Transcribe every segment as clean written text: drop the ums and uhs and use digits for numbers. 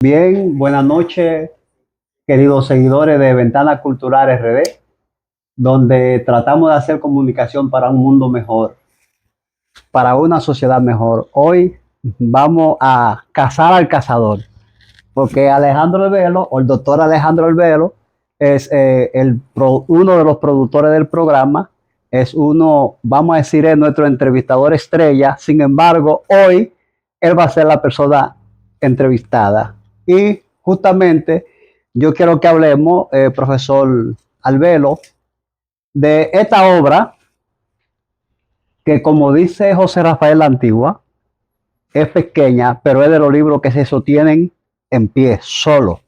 Bien, buenas noches, queridos seguidores de Ventana Cultural RD, donde tratamos de hacer comunicación para un mundo mejor, para una sociedad mejor. Hoy vamos a cazar al cazador, porque Alejandro Albelo, o el doctor Alejandro Albelo, es uno de los productores del programa, es uno, vamos a decir, es nuestro entrevistador estrella. Sin embargo, hoy él va a ser la persona entrevistada. Y justamente yo quiero que hablemos, profesor Albelo, de esta obra que, como dice José Rafael La Antigua, es pequeña, pero es de los libros que se sostienen en pie, solo.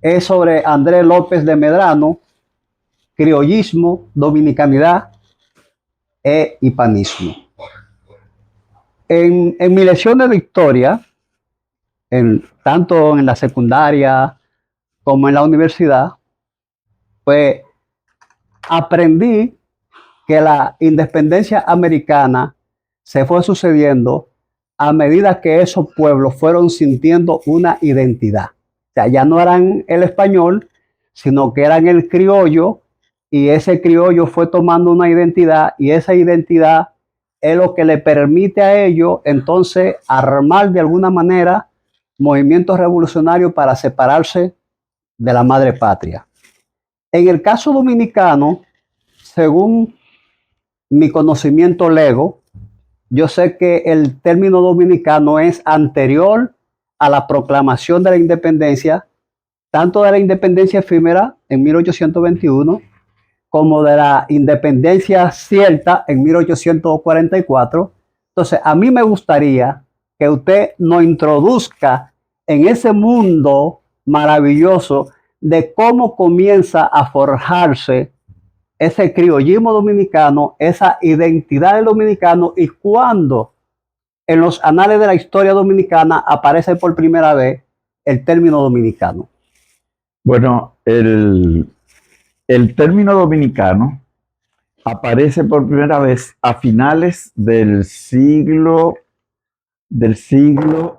Es sobre Andrés López de Medrano, criollismo, dominicanidad e hispanismo. En mis lecciones de historia, tanto en la secundaria como en la universidad, pues aprendí que la independencia americana se fue sucediendo a medida que esos pueblos fueron sintiendo una identidad. O sea, ya no eran el español, sino que eran el criollo, y ese criollo fue tomando una identidad, y esa identidad es lo que le permite a ellos entonces armar de alguna manera movimientos revolucionarios para separarse de la madre patria. En el caso dominicano, según mi conocimiento lego, yo sé que el término dominicano es anterior a la proclamación de la independencia, tanto de la independencia efímera en 1821, como de la independencia cierta en 1844. Entonces, a mí me gustaría que usted nos introduzca en ese mundo maravilloso de cómo comienza a forjarse ese criollismo dominicano, esa identidad del dominicano, y cuándo en los anales de la historia dominicana aparece por primera vez el término dominicano. Bueno, el término dominicano aparece por primera vez a finales del siglo XVIII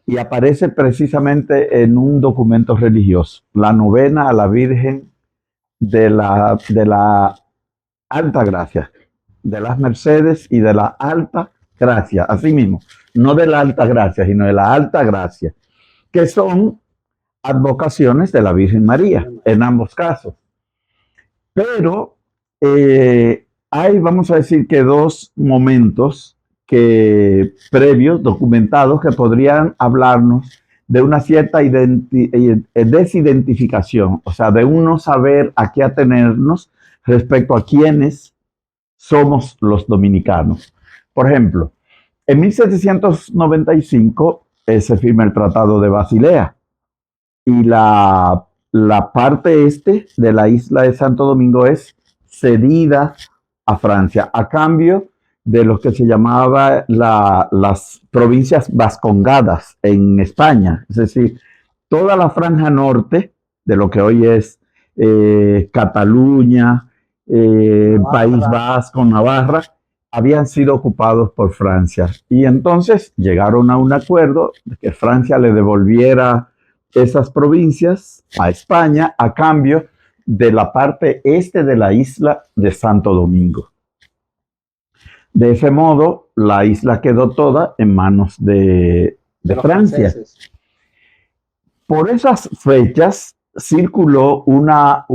y aparece precisamente en un documento religioso, la novena a la Virgen de la Alta Gracia, de las Mercedes y de la Alta Gracia, así mismo, no de la Alta Gracia, sino de la Alta Gracia, que son advocaciones de la Virgen María, en ambos casos. Pero hay, vamos a decir, que dos momentos previos, documentados, que podrían hablarnos de una cierta desidentificación, o sea, de uno saber a qué atenernos respecto a quiénes somos los dominicanos. Por ejemplo, en 1795 se firma el Tratado de Basilea, y la parte este de la isla de Santo Domingo es cedida a Francia a cambio de lo que se llamaba las provincias vascongadas en España, es decir, toda la franja norte de lo que hoy es Cataluña, País Vasco, Navarra, habían sido ocupados por Francia, y entonces llegaron a un acuerdo de que Francia le devolviera esas provincias a España a cambio de la parte este de la isla de Santo Domingo. De ese modo, la isla quedó toda en manos de Francia. Por esas fechas circuló una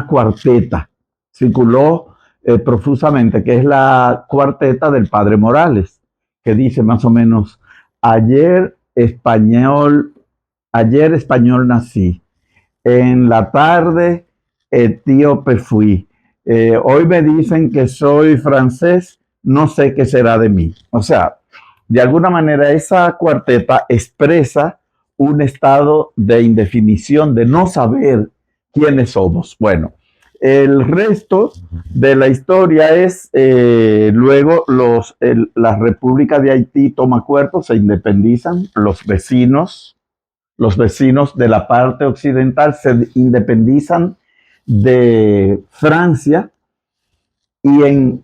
cuarteta, circuló profusamente, que es la cuarteta del Padre Morales, que dice más o menos: ayer español nací, en la tarde etíope fui, hoy me dicen que soy francés, no sé qué será de mí. O sea, de alguna manera esa cuarteta expresa un estado de indefinición, de no saber quiénes somos. Bueno, el resto de la historia es, luego la República de Haití toma cuerpo, se independizan, los vecinos de la parte occidental se independizan de Francia y en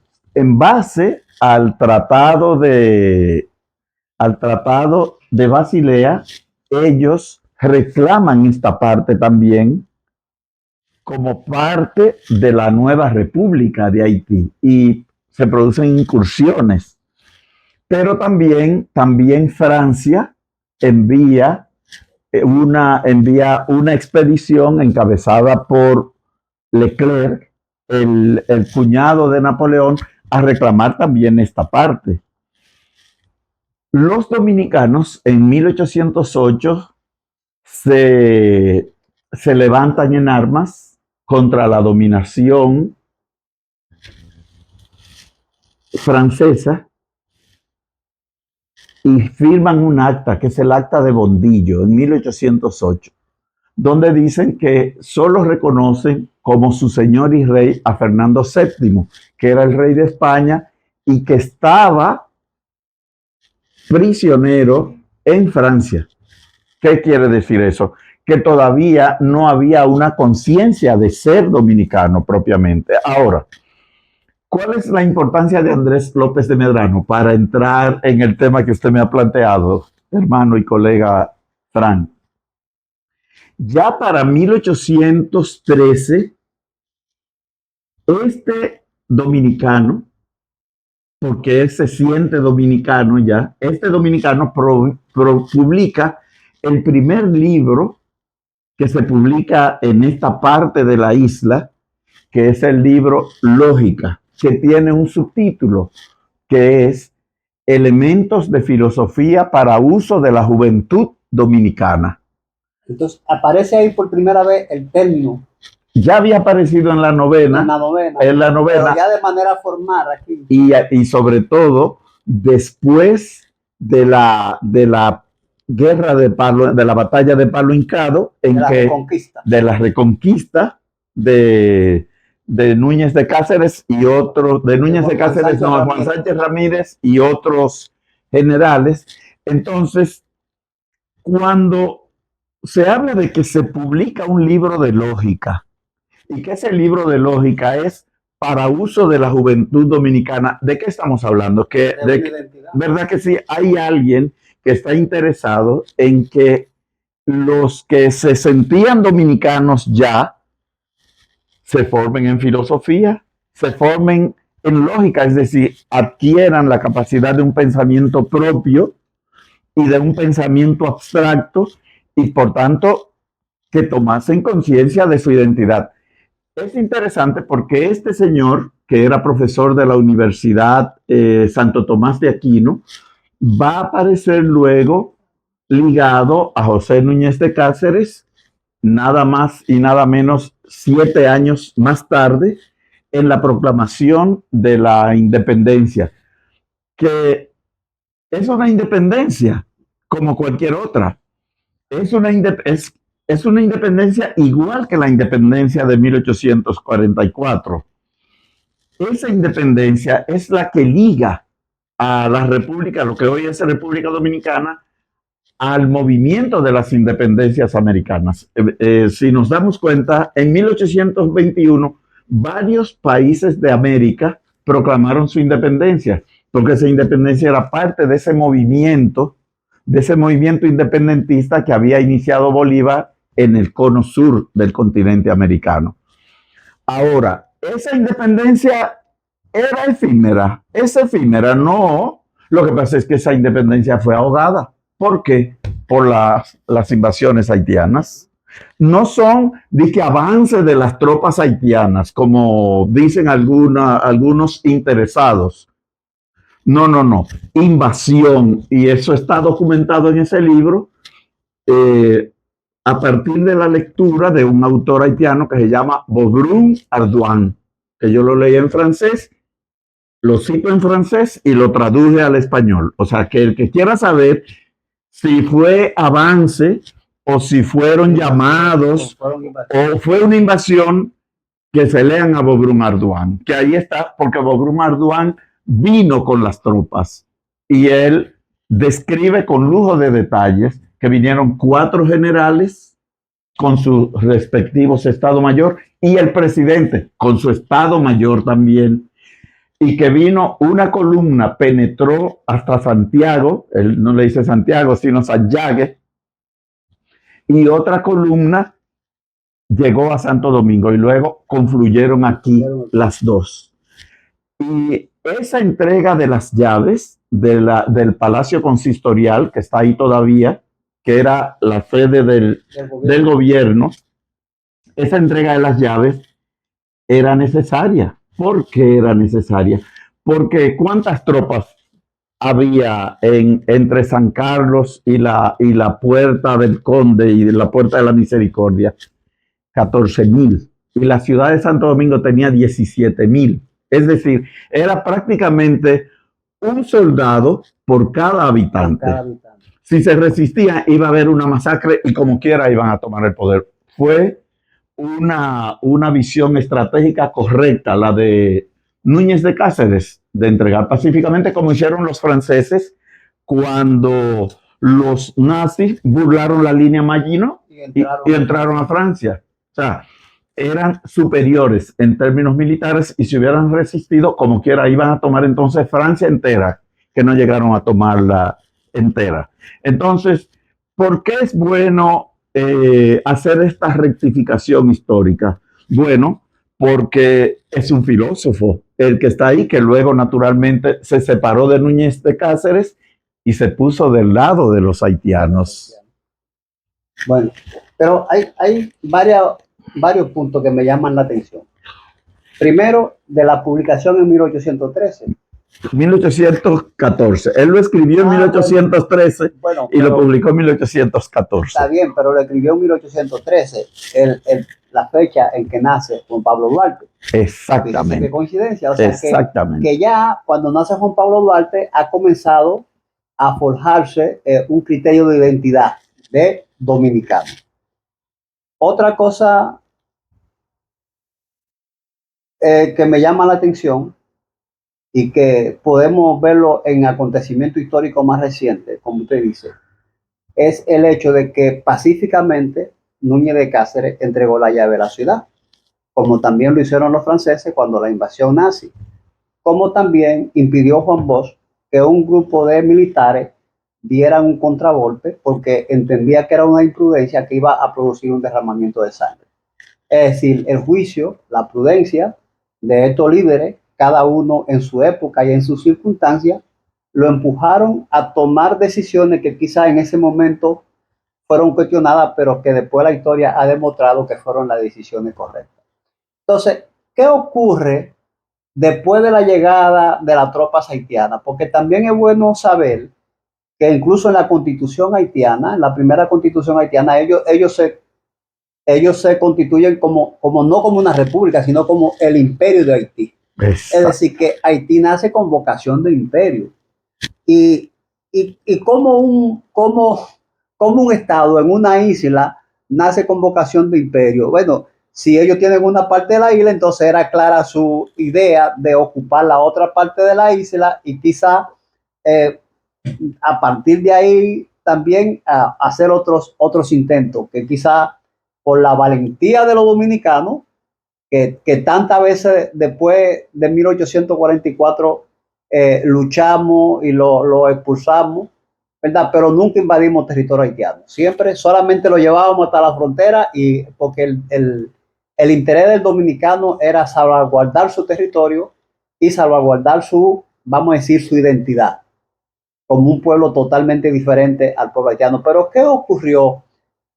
base al tratado de Basilea, ellos reclaman esta parte también como parte de la nueva República de Haití y se producen incursiones. Pero también Francia envía envía una expedición encabezada por Leclerc, el cuñado de Napoleón, a reclamar también esta parte. Los dominicanos en 1808 se levantan en armas contra la dominación francesa y firman un acta, que es el Acta de Bondillo, en 1808, donde dicen que solo reconocen como su señor y rey a Fernando VII, que era el rey de España y que estaba prisionero en Francia. ¿Qué quiere decir eso? Que todavía no había una conciencia de ser dominicano propiamente. Ahora, ¿cuál es la importancia de Andrés López de Medrano para entrar en el tema que usted me ha planteado, hermano y colega Frank? Ya para 1813, este dominicano, porque él se siente dominicano ya, este dominicano publica el primer libro que se publica en esta parte de la isla, que es el libro Lógica, que tiene un subtítulo que es Elementos de filosofía para uso de la juventud dominicana. Entonces aparece ahí por primera vez el término. Ya había aparecido en la novena. En la novena. Pero ya de manera formal aquí. Y sobre todo después de la guerra de la batalla de Palo Hincado, de la reconquista de Núñez de Cáceres y otros, de Núñez de Cáceres, no, Juan Sánchez Ramírez y otros generales. Entonces, cuando se habla de que se publica un libro de lógica y que ese libro de lógica es para uso de la juventud dominicana, ¿de qué estamos hablando? ¿Verdad que sí? Hay alguien que está interesado en que los que se sentían dominicanos ya se formen en filosofía, se formen en lógica, es decir, adquieran la capacidad de un pensamiento propio y de un pensamiento abstracto y por tanto que tomasen conciencia de su identidad. Es interesante porque este señor, que era profesor de la Universidad Santo Tomás de Aquino, va a aparecer luego ligado a José Núñez de Cáceres, nada más y nada menos 7 años más tarde, en la proclamación de la independencia, que es una independencia como cualquier otra. Es una independencia igual que la independencia de 1844. Esa independencia es la que liga a la República, lo que hoy es la República Dominicana, al movimiento de las independencias americanas. Si nos damos cuenta, en 1821 varios países de América proclamaron su independencia, porque esa independencia era parte de ese movimiento independentista que había iniciado Bolívar en el cono sur del continente americano. Ahora, esa independencia era efímera, es efímera, no. Lo que pasa es que esa independencia fue ahogada. ¿Por qué? Por las invasiones haitianas. No son de que avance de las tropas haitianas, como dicen algunos interesados. No. Invasión. Y eso está documentado en ese libro a partir de la lectura de un autor haitiano que se llama Bobrum Ardoin, que yo lo leí en francés, lo cito en francés y lo traduje al español. O sea, que el que quiera saber si fue avance o si fueron llamados o fue una invasión, que se lean a Bobrum Ardoin, que ahí está, porque Bobrum Ardoin vino con las tropas y él describe con lujo de detalles que vinieron 4 generales con sus respectivos Estado Mayor y el presidente con su Estado Mayor también, y que vino una columna, penetró hasta Santiago, él no le dice Santiago, sino Santiago, y otra columna llegó a Santo Domingo y luego confluyeron aquí las dos. Y esa entrega de las llaves del Palacio Consistorial, que está ahí todavía, que era la sede del gobierno, esa entrega de las llaves era necesaria. ¿Por qué era necesaria? Porque ¿cuántas tropas había entre San Carlos y la Puerta del Conde y la Puerta de la Misericordia? 14,000. Y la ciudad de Santo Domingo tenía 17,000. Es decir, era prácticamente un soldado por cada habitante. Si se resistía, iba a haber una masacre y como quiera iban a tomar el poder. Fue una visión estratégica correcta, la de Núñez de Cáceres, de entregar pacíficamente, como hicieron los franceses cuando los nazis burlaron la línea Maginot y entraron a Francia. O sea, eran superiores en términos militares y si hubieran resistido, como quiera, iban a tomar entonces Francia entera, que no llegaron a tomarla entera. Entonces, ¿por qué es bueno hacer esta rectificación histórica? Bueno, porque es un filósofo el que está ahí, que luego naturalmente se separó de Núñez de Cáceres y se puso del lado de los haitianos. Bueno, pero hay varios puntos que me llaman la atención. Primero, de la publicación en 1813. 1814. Él lo escribió en 1813 bueno, y lo publicó en 1814. Está bien, pero lo escribió en 1813, la fecha en que nace Juan Pablo Duarte. Exactamente. Qué coincidencia. O sea, exactamente. Que ya cuando nace Juan Pablo Duarte ha comenzado a forjarse un criterio de identidad de dominicano. Otra cosa que me llama la atención y que podemos verlo en acontecimientos históricos más recientes, como usted dice, es el hecho de que pacíficamente Núñez de Cáceres entregó la llave a la ciudad, como también lo hicieron los franceses cuando la invasión nazi, como también impidió Juan Bosch que un grupo de militares dieran un contragolpe porque entendía que era una imprudencia que iba a producir un derramamiento de sangre. Es decir, el juicio, la prudencia de estos líderes, cada uno en su época y en sus circunstancias, lo empujaron a tomar decisiones que quizá en ese momento fueron cuestionadas, pero que después la historia ha demostrado que fueron las decisiones correctas. Entonces, ¿qué ocurre después de la llegada de las tropas haitianas? Porque también es bueno saber que incluso en la constitución haitiana, en la primera constitución haitiana, ellos se constituyen como no como una república, sino como el imperio de Haití. Exacto. Es decir, que Haití nace con vocación de imperio. Y como un estado en una isla nace con vocación de imperio. Bueno, si ellos tienen una parte de la isla, entonces era clara su idea de ocupar la otra parte de la isla y quizá a partir de ahí también hacer otros intentos, que quizá por la valentía de los dominicanos, que tantas veces después de 1844 luchamos y lo expulsamos, ¿verdad? Pero nunca invadimos territorio haitiano. Siempre solamente lo llevábamos hasta la frontera y porque el interés del dominicano era salvaguardar su territorio y salvaguardar vamos a decir, su identidad como un pueblo totalmente diferente al pueblo haitiano. Pero ¿qué ocurrió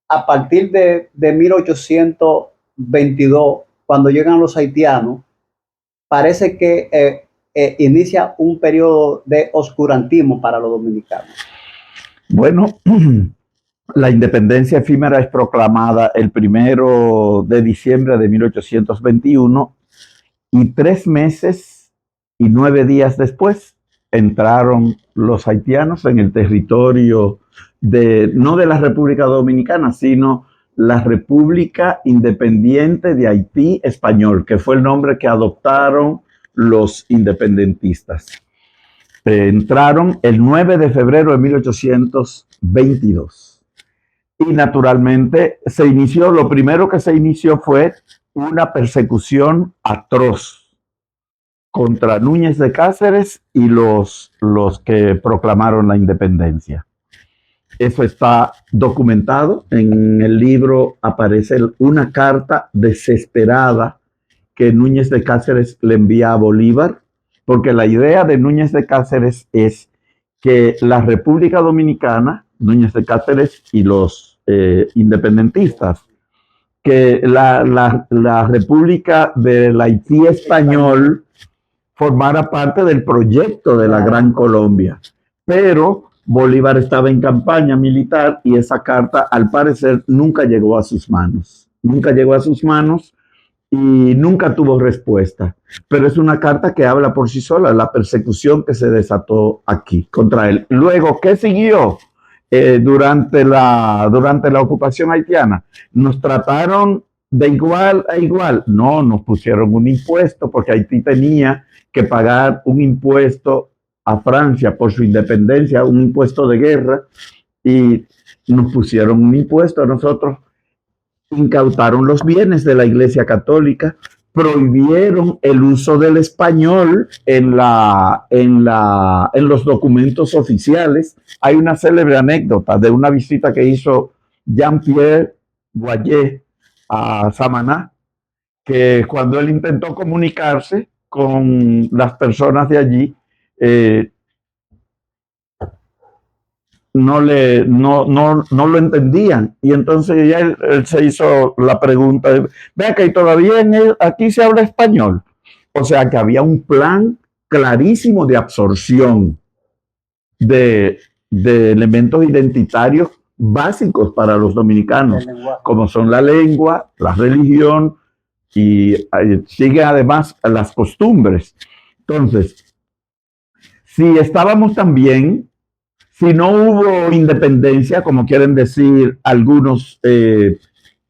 a partir de 1822, cuando llegan los haitianos? Parece que inicia un periodo de oscurantismo para los dominicanos. Bueno, la independencia efímera es proclamada el 1 de diciembre de 1821 y 3 meses y 9 días después entraron los haitianos en el territorio no de la República Dominicana, sino la República Independiente de Haití Español, que fue el nombre que adoptaron los independentistas. Entraron el 9 de febrero de 1822. y naturalmente lo primero que se inició fue una persecución atroz contra Núñez de Cáceres y los que proclamaron la independencia. Eso está documentado. En el libro aparece una carta desesperada que Núñez de Cáceres le envía a Bolívar, porque la idea de Núñez de Cáceres es que la República Dominicana, Núñez de Cáceres y los independentistas, que la República del Haití español formara parte del proyecto de la Gran Colombia. Pero Bolívar estaba en campaña militar y esa carta, al parecer, nunca llegó a sus manos. Nunca llegó a sus manos y nunca tuvo respuesta. Pero es una carta que habla por sí sola, la persecución que se desató aquí contra él. Luego, ¿qué siguió durante la ocupación haitiana? Nos trataron de igual a igual. No, nos pusieron un impuesto porque Haití tenía que pagar un impuesto a Francia por su independencia, un impuesto de guerra, y nos pusieron un impuesto a nosotros, incautaron los bienes de la Iglesia Católica, prohibieron el uso del español en los documentos oficiales. Hay una célebre anécdota de una visita que hizo Jean-Pierre Boyer a Samaná, que cuando él intentó comunicarse con las personas de allí, no lo entendían. Y entonces ya él se hizo la pregunta, vea que todavía aquí se habla español. O sea que había un plan clarísimo de absorción de elementos identitarios básicos para los dominicanos, como son la lengua, la religión y sigue además las costumbres. Entonces, si estábamos también, si no hubo independencia, como quieren decir algunos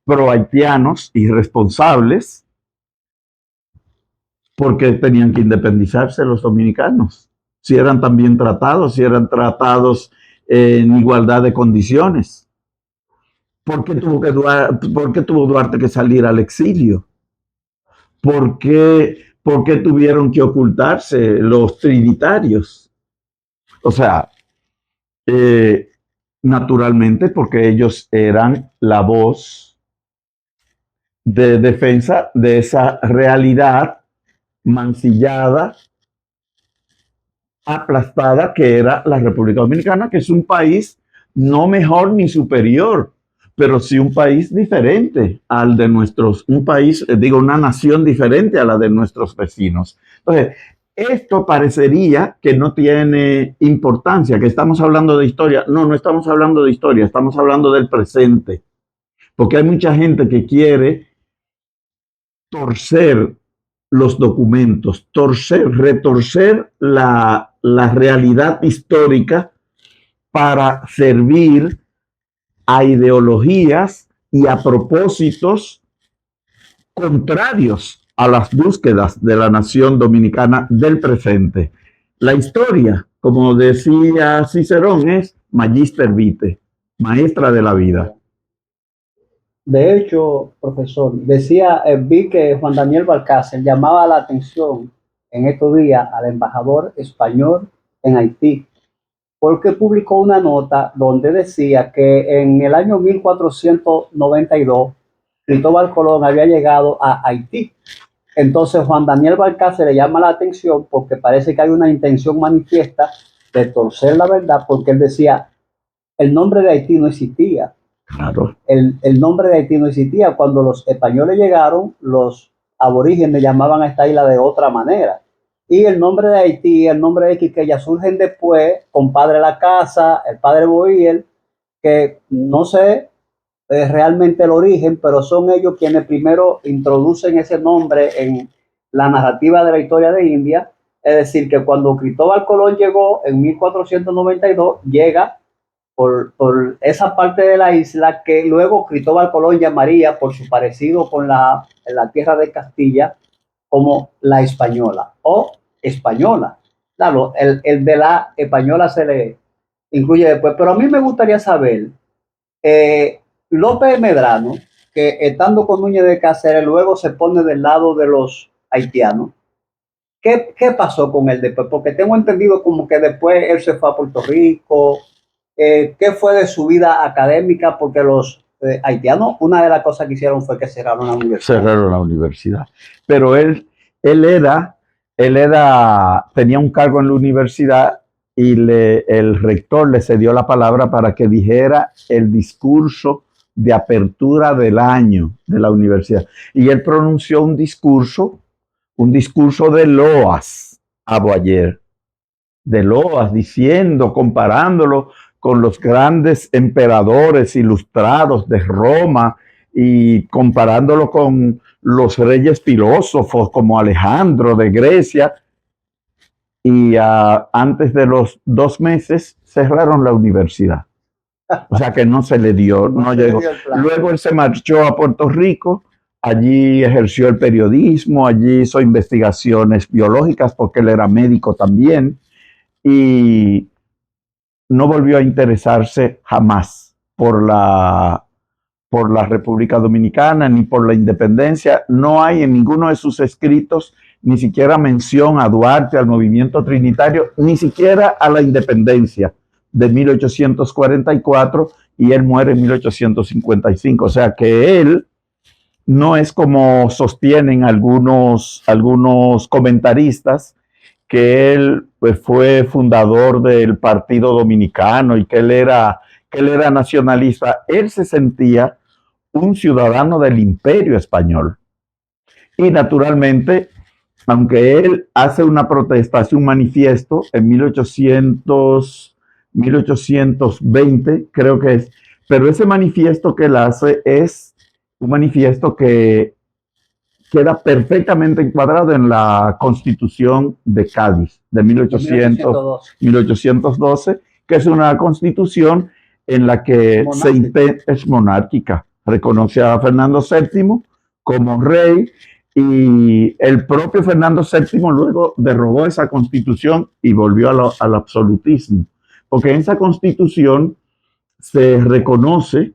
pro-haitianos irresponsables, porque tenían que independizarse los dominicanos, si eran también tratados, en igualdad de condiciones. ¿Por qué tuvo Duarte que salir al exilio? ¿Por qué tuvieron que ocultarse los trinitarios? O sea, naturalmente porque ellos eran la voz de defensa de esa realidad mancillada, aplastada que era la República Dominicana, que es un país no mejor ni superior, pero sí un país diferente al de una nación diferente a la de nuestros vecinos. Entonces, esto parecería que no tiene importancia, que estamos hablando de historia. No estamos hablando de historia, estamos hablando del presente. Porque hay mucha gente que quiere torcer los documentos, retorcer la realidad histórica para servir a ideologías y a propósitos contrarios a las búsquedas de la nación dominicana del presente. La historia, como decía Cicerón, es magister vitae, maestra de la vida. De hecho, profesor, vi que Juan Daniel Balcácer llamaba la atención en estos días al embajador español en Haití, porque publicó una nota donde decía que en el año 1492 Cristóbal Colón había llegado a Haití. Entonces Juan Daniel Balcácer le llama la atención porque parece que hay una intención manifiesta de torcer la verdad, porque él decía, el nombre de Haití no existía. Claro. El nombre de Haití no existía. Cuando los españoles llegaron, los aborígenes llamaban a esta isla de otra manera. Y el nombre de Haití, el nombre de Quiqueya surgen después, compadre La Casa, el padre Bohier, que no sé realmente el origen, pero son ellos quienes primero introducen ese nombre en la narrativa de la historia de India. Es decir, que cuando Cristóbal Colón llegó en 1492, llega por esa parte de la isla que luego Cristóbal Colón llamaría, por su parecido con la tierra de Castilla, como la Española o Española. Claro, el de la Española se le incluye después, pero a mí me gustaría saber López Medrano, que estando con Núñez de Cáceres, luego se pone del lado de los haitianos. ¿Qué pasó con él después? Porque tengo entendido como que después él se fue a Puerto Rico. ¿Qué fue de su vida académica? Porque los haitianos, una de las cosas que hicieron fue que cerraron la universidad. Cerraron la universidad. Pero tenía un cargo en la universidad y el rector le cedió la palabra para que dijera el discurso de apertura del año de la universidad. Y él pronunció un discurso de loas a Boyer, de loas, diciendo, comparándolo con los grandes emperadores ilustrados de Roma y comparándolo con los reyes filósofos como Alejandro de Grecia. Y antes de los 2 meses cerraron la universidad. O sea que no se le dio, no llegó. Luego él se marchó a Puerto Rico, allí ejerció el periodismo, allí hizo investigaciones biológicas porque él era médico también y no volvió a interesarse jamás por la República Dominicana ni por la independencia. No hay en ninguno de sus escritos ni siquiera mención a Duarte, al movimiento trinitario, ni siquiera a la independencia de 1844, y él muere en 1855. O sea que él no es como sostienen algunos comentaristas, que él pues, fue fundador del Partido Dominicano y que él era nacionalista. Él se sentía un ciudadano del Imperio Español. Y naturalmente, aunque él hace una protesta, hace un manifiesto en 1820, creo que es, pero ese manifiesto que él hace es un manifiesto que queda perfectamente encuadrado en la Constitución de Cádiz de 1812, que es una constitución en la que es monárquica, reconoce a Fernando VII como rey, y el propio Fernando VII luego derogó esa constitución y volvió al absolutismo, porque en esa constitución se reconoce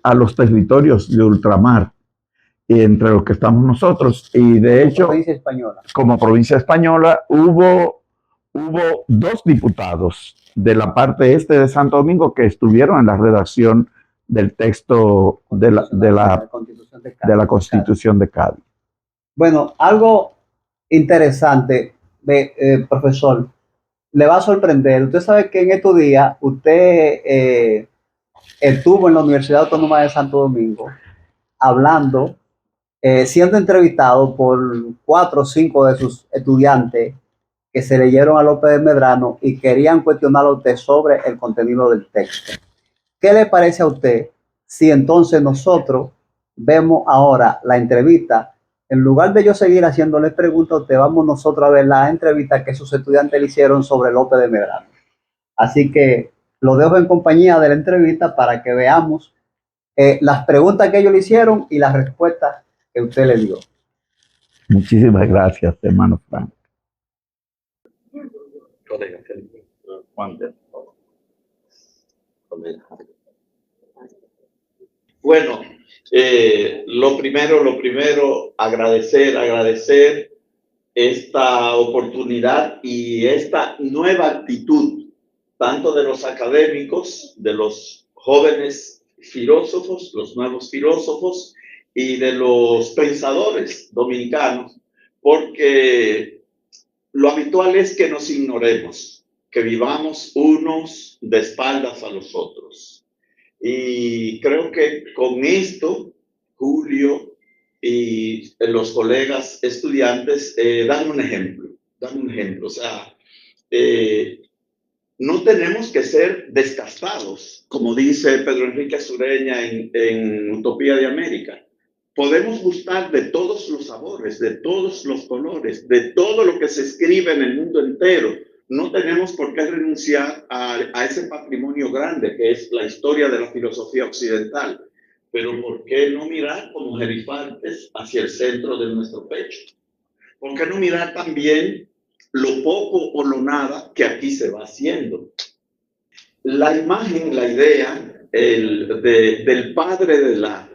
a los territorios de ultramar, y entre los que estamos nosotros. Y de hecho, como provincia española, hubo 2 diputados de la parte este de Santo Domingo que estuvieron en la redacción del texto de la Constitución de Cádiz. Bueno, algo interesante, profesor, le va a sorprender. Usted sabe que en estos días usted estuvo en la Universidad Autónoma de Santo Domingo hablando, siendo entrevistado por 4 o 5 de sus estudiantes que se leyeron a López de Medrano y querían cuestionar a usted sobre el contenido del texto. ¿Qué le parece a usted si entonces nosotros vemos ahora la entrevista? En lugar de yo seguir haciéndole preguntas a usted, vamos nosotros a ver la entrevista que sus estudiantes le hicieron sobre López de Medrano. Así que lo dejo en compañía de la entrevista para que veamos las preguntas que ellos le hicieron y las respuestas que usted le dio. Muchísimas gracias, hermano Frank. Bueno, lo primero, agradecer esta oportunidad y esta nueva actitud, tanto de los académicos, de los jóvenes filósofos, los nuevos filósofos, y de los pensadores dominicanos, porque lo habitual es que nos ignoremos, que vivamos unos de espaldas a los otros. Y creo que con esto, Julio y los colegas estudiantes dan un ejemplo. O sea, no tenemos que ser descastados, como dice Pedro Enrique Sureña en Utopía de América. Podemos gustar de todos los sabores, de todos los colores, de todo lo que se escribe en el mundo entero. No tenemos por qué renunciar a ese patrimonio grande que es la historia de la filosofía occidental. Pero ¿por qué no mirar como gerifantes hacia el centro de nuestro pecho? ¿Por qué no mirar también lo poco o lo nada que aquí se va haciendo? La imagen, la idea del padre de la.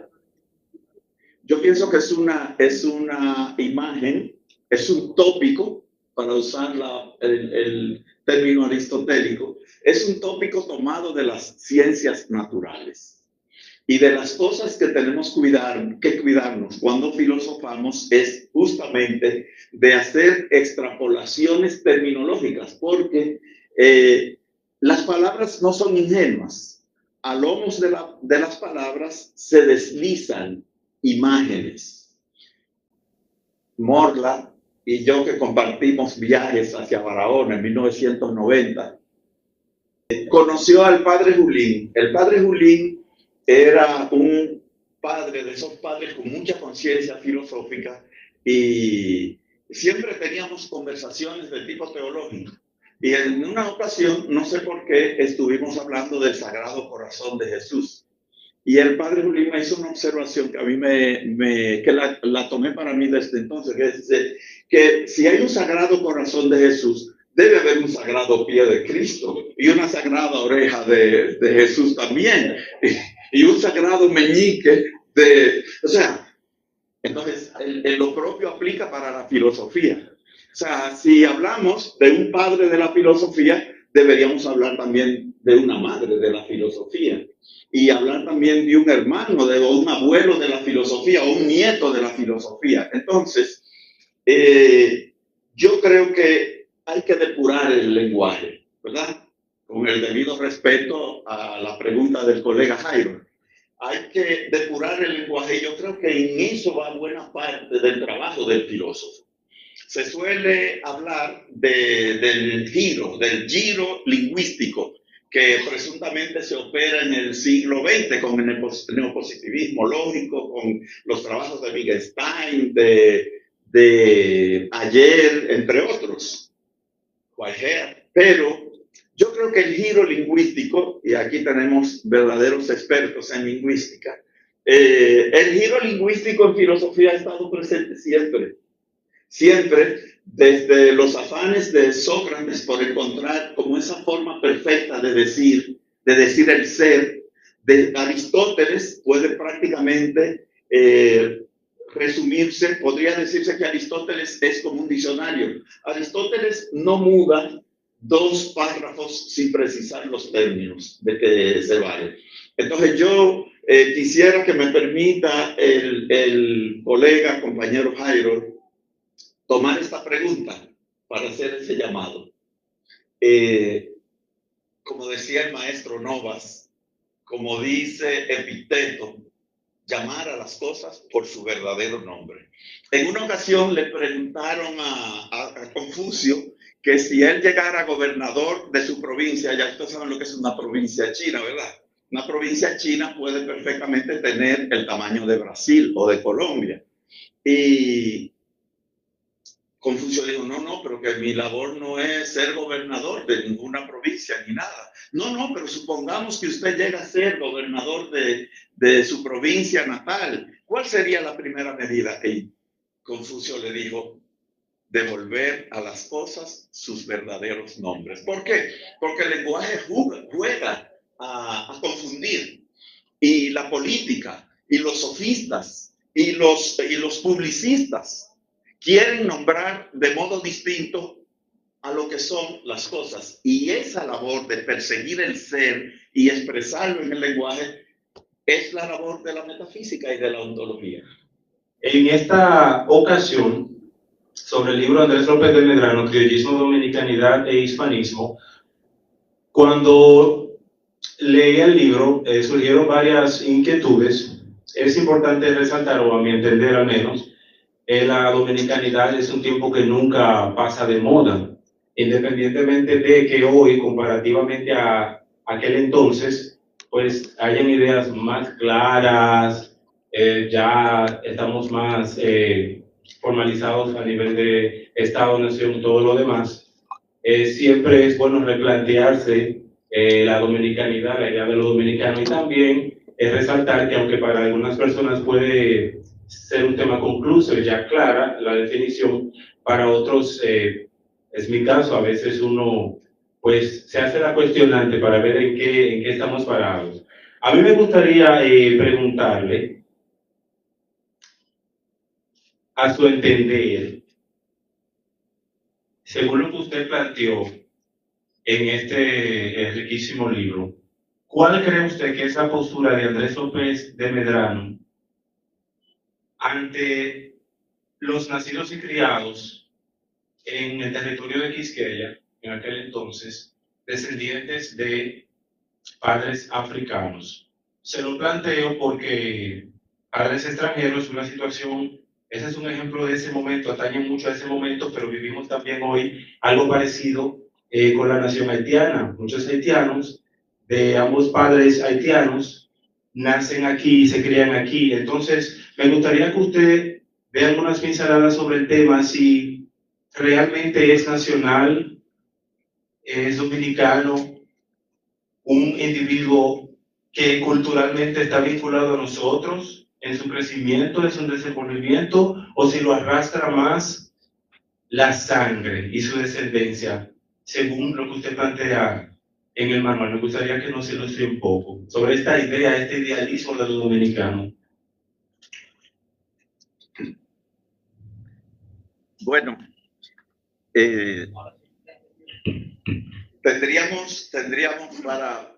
Yo pienso que es una imagen, es un tópico, para usar el término aristotélico, es un tópico tomado de las ciencias naturales. Y de las cosas que tenemos que cuidarnos cuando filosofamos es justamente de hacer extrapolaciones terminológicas, porque las palabras no son ingenuas. A lomos de las palabras se deslizan imágenes. Morla y yo, que compartimos viajes hacia Barahona en 1990, conoció al padre Julín. El padre Julín era un padre de esos padres con mucha conciencia filosófica y siempre teníamos conversaciones de tipo teológico. Y en una ocasión, no sé por qué, estuvimos hablando del Sagrado Corazón de Jesús. Y el padre Julín me hizo una observación que a mí que la tomé para mí desde entonces, que es que si hay un Sagrado Corazón de Jesús, debe haber un sagrado pie de Cristo y una sagrada oreja de Jesús también, y un sagrado meñique o sea, entonces lo propio aplica para la filosofía. O sea, si hablamos de un padre de la filosofía, deberíamos hablar también de una madre de la filosofía, y hablar también de un hermano, o un abuelo de la filosofía, o un nieto de la filosofía. Entonces, yo creo que hay que depurar el lenguaje, ¿verdad? Con el debido respeto a la pregunta del colega Jairo. Hay que depurar el lenguaje, y yo creo que en eso va buena parte del trabajo del filósofo. Se suele hablar del giro lingüístico que presuntamente se opera en el siglo XX con el neopositivismo lógico, con los trabajos de Wittgenstein, de Ayer, entre otros, pero yo creo que el giro lingüístico, y aquí tenemos verdaderos expertos en lingüística, el giro lingüístico en filosofía ha estado presente siempre, desde los afanes de Sócrates por encontrar como esa forma perfecta de decir el ser. De Aristóteles puede prácticamente resumirse, podría decirse que Aristóteles es como un diccionario. Aristóteles no muda 2 párrafos sin precisar los términos de que se vale. Entonces yo quisiera que me permita el colega, compañero Jairo, tomar esta pregunta para hacer ese llamado. Como decía el maestro Novas, como dice Epicteto, llamar a las cosas por su verdadero nombre. En una ocasión le preguntaron a Confucio que si él llegara gobernador de su provincia, ya ustedes saben lo que es una provincia china, ¿verdad? Una provincia china puede perfectamente tener el tamaño de Brasil o de Colombia. Y Confucio dijo, no, pero que mi labor no es ser gobernador de ninguna provincia ni nada. No, pero supongamos que usted llega a ser gobernador de su provincia natal. ¿Cuál sería la primera medida? Y Confucio le dijo, devolver a las cosas sus verdaderos nombres. ¿Por qué? Porque el lenguaje juega a confundir. Y la política, y los sofistas, y los publicistas quieren nombrar de modo distinto a lo que son las cosas. Y esa labor de perseguir el ser y expresarlo en el lenguaje es la labor de la metafísica y de la ontología. En esta ocasión, sobre el libro de Andrés López de Medrano, Criollismo, Dominicanidad e Hispanismo, cuando leí el libro surgieron varias inquietudes. Es importante resaltar, o a mi entender al menos, la dominicanidad es un tiempo que nunca pasa de moda, independientemente de que hoy, comparativamente a aquel entonces, pues hayan ideas más claras, ya estamos más formalizados a nivel de Estado, nación, todo lo demás. Siempre es bueno replantearse la dominicanidad, la idea de lo dominicano, y también resaltar que aunque para algunas personas puede ser un tema concluso y ya clara la definición, para otros, es mi caso, a veces uno pues se hace la cuestionante para ver en qué estamos parados. A mí me gustaría preguntarle, a su entender, según lo que usted planteó en este riquísimo libro, ¿cuál cree usted que es la postura de Andrés López de Medrano ante los nacidos y criados en el territorio de Quisqueya, en aquel entonces, descendientes de padres africanos? Se lo planteo porque padres extranjeros es una situación, ese es un ejemplo de ese momento, atañe mucho a ese momento, pero vivimos también hoy algo parecido con la nación haitiana. Muchos haitianos de ambos padres haitianos nacen aquí y se crían aquí. Entonces, me gustaría que usted dé algunas pinceladas sobre el tema, si realmente es nacional, es dominicano, un individuo que culturalmente está vinculado a nosotros en su crecimiento, en su desenvolvimiento, o si lo arrastra más la sangre y su descendencia, según lo que usted plantea en el manual. Me gustaría que nos ilustre un poco sobre esta idea, este idealismo de los dominicanos. Bueno, tendríamos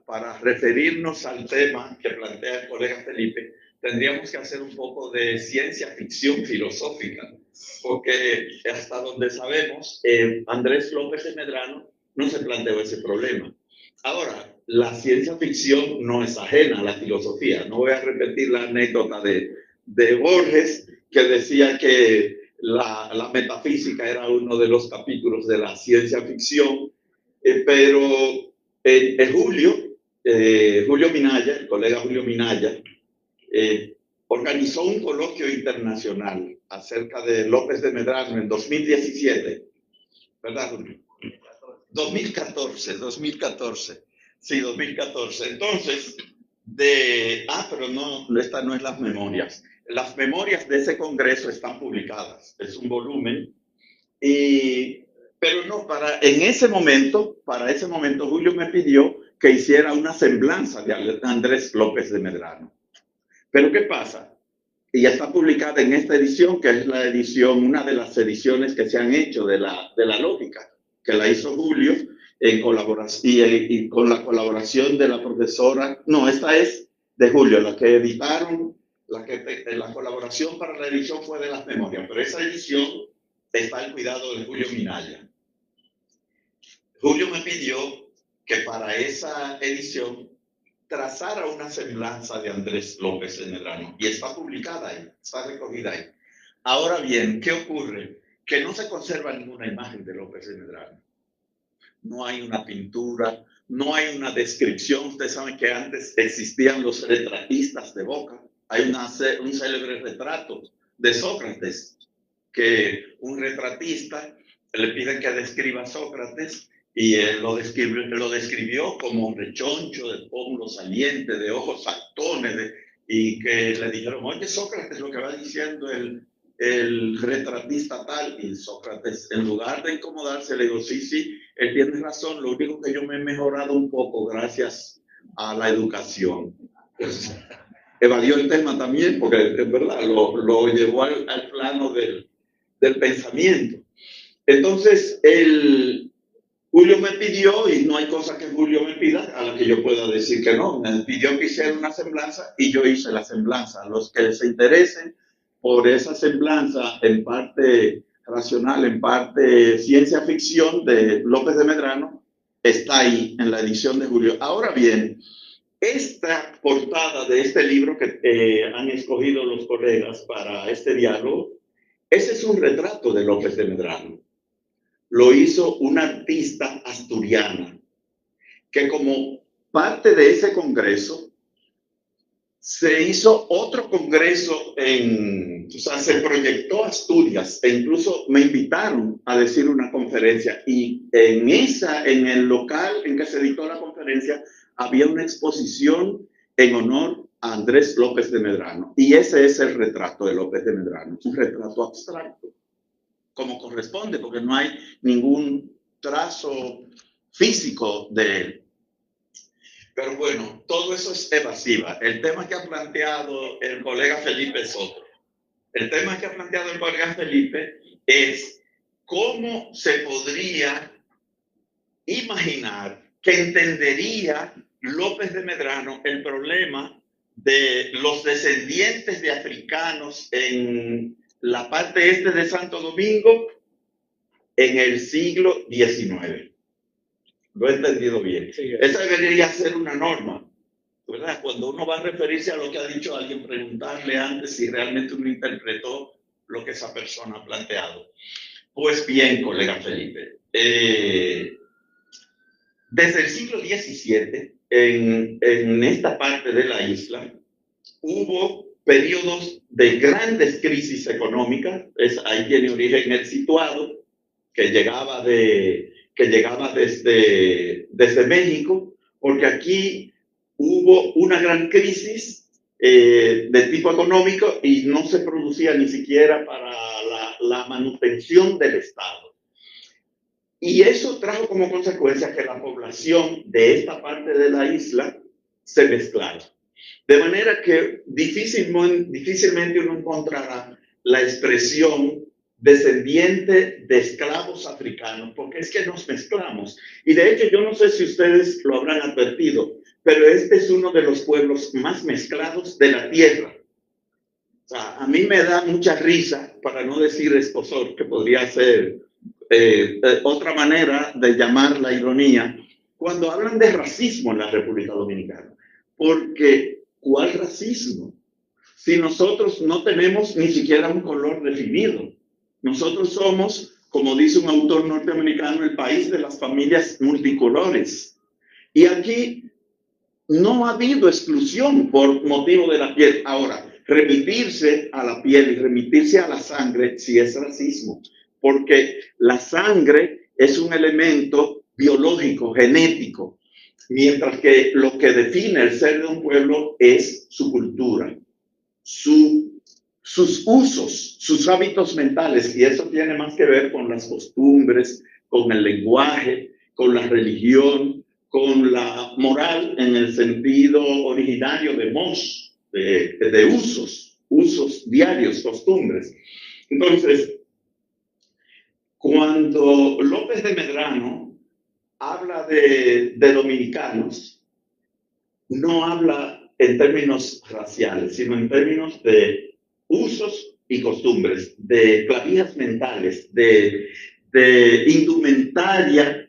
para referirnos al tema que plantea el colega Felipe, tendríamos que hacer un poco de ciencia ficción filosófica, porque hasta donde sabemos, Andrés López de Medrano no se planteó ese problema. Ahora, la ciencia ficción no es ajena a la filosofía. No voy a repetir la anécdota de Borges, que decía que la metafísica era uno de los capítulos de la ciencia ficción, pero Julio Minaya, el colega Julio Minaya, organizó un coloquio internacional acerca de López de Medrano en 2017, ¿verdad, Julio? 2014. Sí, 2014. Entonces, pero no, esta no es las memorias. Las memorias de ese congreso están publicadas. Es un volumen. Pero no, para ese momento, Julio me pidió que hiciera una semblanza de Andrés López de Medrano. Pero ¿qué pasa? Y ya está publicada en esta edición, que es la edición, una de las ediciones que se han hecho de la lógica, que la hizo Julio en colaboración y con la colaboración de la profesora. No, esta es de Julio, la que editaron, la colaboración para la edición fue de las memorias, pero esa edición está al cuidado de Julio Minaya. Julio me pidió que para esa edición trazara una semblanza de Andrés López de Medrano, y está publicada ahí, está recogida ahí. Ahora bien, ¿qué ocurre? Que no se conserva ninguna imagen de López de Medrano. No hay una pintura, no hay una descripción. Ustedes saben que antes existían los retratistas de Boca. Hay un célebre retrato de Sócrates, que un retratista le pide que describa a Sócrates, y él lo describió como rechoncho, de pómulo saliente, de ojos saltones, y que le dijeron: oye, Sócrates, lo que va diciendo el retratista tal. Y Sócrates, en lugar de incomodarse, le digo: sí, él tiene razón, lo único que yo me he mejorado un poco gracias a la educación. Pues, evadió el tema también, porque es verdad, lo llevó al plano del pensamiento. Entonces, Julio me pidió, y no hay cosa que Julio me pida a la que yo pueda decir que no. Me pidió que hiciera una semblanza y yo hice la semblanza. A los que se interesen por esa semblanza, en parte racional, en parte ciencia ficción, de López de Medrano, está ahí en la edición de Julio. Ahora bien, esta portada de este libro que han escogido los colegas para este diálogo, ese es un retrato de López de Medrano. Lo hizo una artista asturiana, que como parte de ese congreso, se hizo otro congreso se proyectó Asturias, e incluso me invitaron a decir una conferencia, y en el local en que se dictó la conferencia había una exposición en honor a Andrés López de Medrano, y ese es el retrato de López de Medrano, un retrato abstracto, como corresponde, porque no hay ningún trazo físico de él. Pero bueno, todo eso es evasiva. El tema que ha planteado el colega Felipe es otro. El tema que ha planteado el colega Felipe es cómo se podría imaginar que entendería López de Medrano el problema de los descendientes de africanos en la parte este de Santo Domingo en el siglo XIX. Lo he entendido bien. Sí, esa debería ser una norma, ¿verdad? Cuando uno va a referirse a lo que ha dicho alguien, preguntarle antes si realmente uno interpretó lo que esa persona ha planteado. Pues bien, colega Felipe, desde el siglo XVII, en esta parte de la isla, hubo periodos de grandes crisis económicas. Ahí tiene origen el situado, que llegaba desde México, porque aquí hubo una gran crisis de tipo económico y no se producía ni siquiera para la manutención del Estado. Y eso trajo como consecuencia que la población de esta parte de la isla se mezclara. De manera que difícilmente uno encontrará la expresión descendiente de esclavos africanos, porque es que nos mezclamos. Y de hecho, yo no sé si ustedes lo habrán advertido, pero este es uno de los pueblos más mezclados de la tierra. O sea, a mí me da mucha risa, para no decir escozor, que podría ser otra manera de llamar la ironía, cuando hablan de racismo en la República Dominicana. Porque, ¿cuál racismo? Si nosotros no tenemos ni siquiera un color definido. Nosotros somos, como dice un autor norteamericano, el país de las familias multicolores. Y aquí no ha habido exclusión por motivo de la piel. Ahora, remitirse a la piel y remitirse a la sangre sí es racismo, porque la sangre es un elemento biológico, genético, mientras que lo que define el ser de un pueblo es su cultura, sus usos, sus hábitos mentales, y eso tiene más que ver con las costumbres, con el lenguaje, con la religión, con la moral en el sentido originario de mos, de usos diarios, costumbres. Entonces, cuando López de Medrano habla de dominicanos, no habla en términos raciales, sino en términos de usos y costumbres, de clavijas mentales, de indumentaria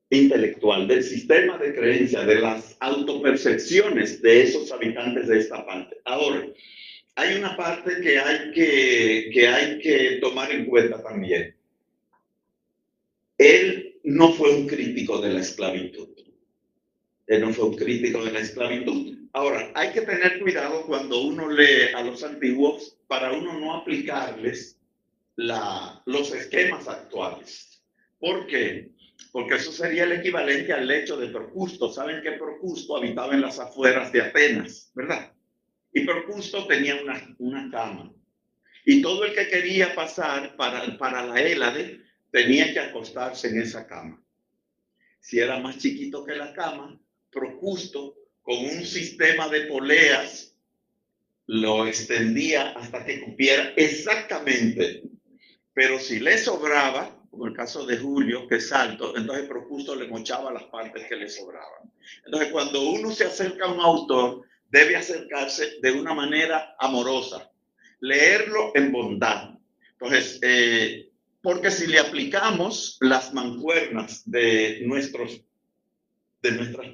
intelectual, del sistema de creencia, de las autopercepciones de esos habitantes de esta parte. Ahora, hay una parte que hay que tomar en cuenta también. Él no fue un crítico de la esclavitud. Él no fue un crítico de la esclavitud. Ahora, hay que tener cuidado cuando uno lee a los antiguos para uno no aplicarles los esquemas actuales. ¿Por qué? Porque eso sería el equivalente al hecho de Procusto. Saben que Procusto habitaba en las afueras de Atenas, ¿verdad? Y Procusto tenía una cama. Y todo el que quería pasar para la Hélade tenía que acostarse en esa cama. Si era más chiquito que la cama, Procusto, con un sistema de poleas, lo extendía hasta que cupiera exactamente. Pero si le sobraba, como el caso de Julio, que es alto, entonces Procusto le mochaba las partes que le sobraban. Entonces, cuando uno se acerca a un autor, debe acercarse de una manera amorosa, leerlo en bondad. Entonces, porque si le aplicamos las mancuernas de nuestras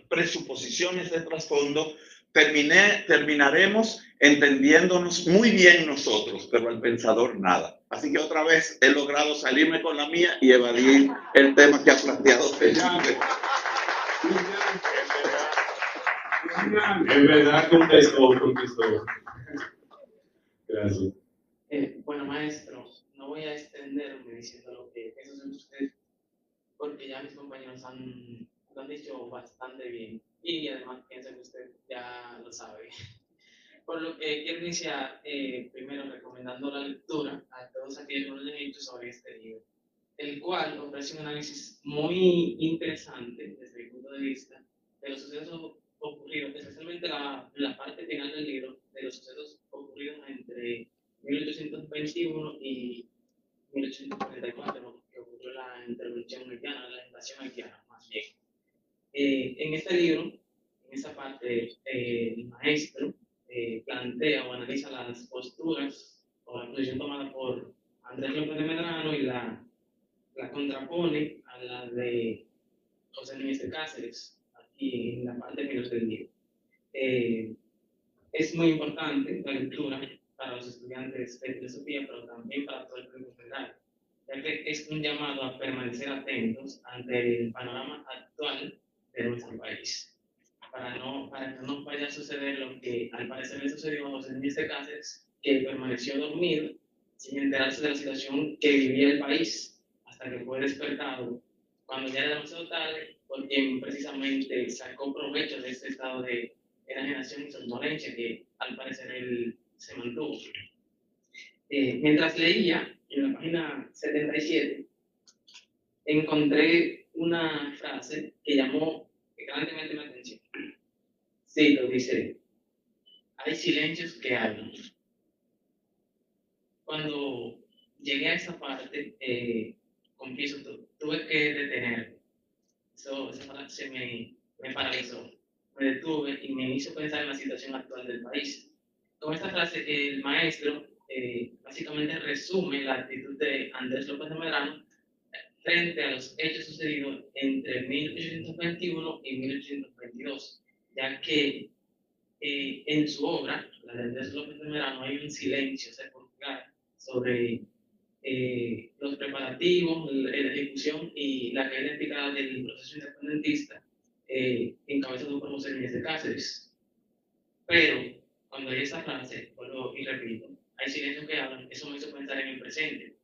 presuposiciones de trasfondo, terminaremos entendiéndonos muy bien nosotros, pero al pensador nada. Así que otra vez he logrado salirme con la mía y evadir el tema que ha planteado Felipe. En verdad contestó. Gracias. Bueno, maestro, no voy a extenderme diciendo lo que pienso sobre usted, porque ya mis compañeros lo han dicho bastante bien y además pienso que usted ya lo sabe. Por lo que quiero iniciar primero recomendando la lectura a todos aquellos que no han hecho sobre este libro, el cual ofrece un análisis muy interesante desde mi punto de vista de los sucesos ocurridos, especialmente la parte final del libro, de los sucesos ocurridos entre 1821 y 1844, que ocurrió la intervención haitiana, la invasión haitiana, más bien. En este libro, en esa parte, el maestro plantea o analiza las posturas o la posición tomada por Andrés López de Medrano y la contrapone a la de José Núñez de Cáceres, aquí en la parte final del libro. Es muy importante la lectura para los estudiantes de filosofía, pero también para todo el público general, ya que es un llamado a permanecer atentos ante el panorama actual de nuestro país, para que no vaya a suceder lo que al parecer le sucedió a José Núñez de Cáceres, que permaneció dormido sin enterarse de la situación que vivía el país, hasta que fue despertado cuando ya era demasiado tarde, por quien precisamente sacó provecho de este estado de enajenación y somnolencia que al parecer él se mantuvo. Mientras leía, en la página 77, encontré una frase que llamó grandemente mi atención. Sí, lo dice, hay silencios que hablan. Cuando llegué a esa parte, confieso, tuve que detenerme. Esa frase me paralizó. Me detuve y me hizo pensar en la situación actual del país. Con esta frase, el maestro básicamente resume la actitud de Andrés López de Medrano frente a los hechos sucedidos entre 1821 y 1822, ya que en su obra, la de Andrés López de Medrano, hay un silencio sepulcral sobre los preparativos, la ejecución y la caída en picada del proceso independentista encabezado por José Núñez de Cáceres. Pero cuando leí esa frase, vuelvo y repito, hay silencios que hablan, eso me hizo pensar en el presente.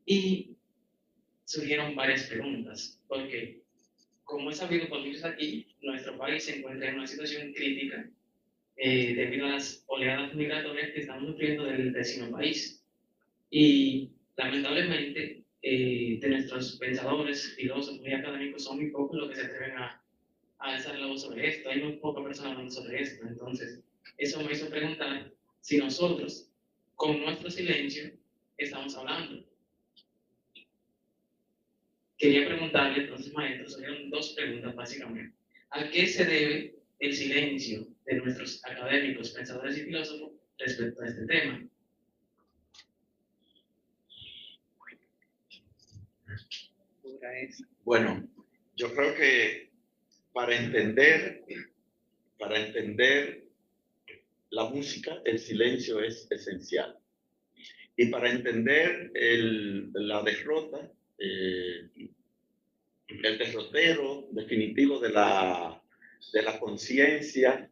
Y surgieron varias preguntas, porque como es sabido por muchos aquí, nuestro país se encuentra en una situación crítica debido a las oleadas migratorias que estamos sufriendo del vecino país. Y lamentablemente, de nuestros pensadores, filósofos y académicos son muy pocos los que se atreven a alzar la voz sobre esto. Hay muy pocas personas hablando sobre esto. Entonces, eso me hizo preguntar si nosotros, con nuestro silencio, estamos hablando. Quería preguntarle, entonces, maestro, son dos preguntas básicamente. ¿A qué se debe el silencio de nuestros académicos, pensadores y filósofos respecto a este tema? Bueno, yo creo que para entender la música, el silencio es esencial. Y para entender la derrota, el derrotero definitivo de la conciencia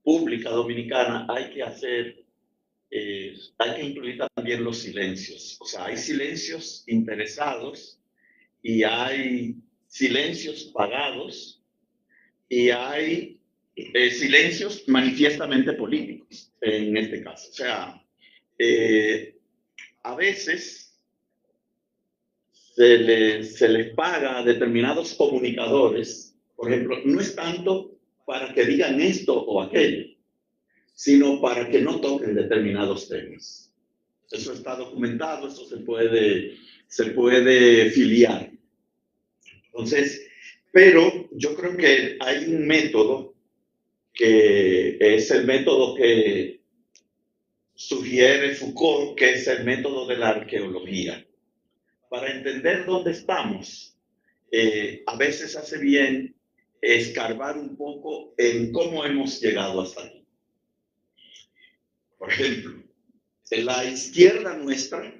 pública dominicana, hay que incluir también los silencios. O sea, hay silencios interesados y hay silencios pagados y hay silencios manifiestamente políticos en este caso. O sea, a veces se les paga a determinados comunicadores, por ejemplo, no es tanto para que digan esto o aquello, sino para que no toquen determinados temas. Eso está documentado, eso se puede filiar. Entonces, pero yo creo que hay un método que es el método que sugiere Foucault, que es el método de la arqueología. Para entender dónde estamos, a veces hace bien escarbar un poco en cómo hemos llegado hasta aquí. Por ejemplo, la izquierda nuestra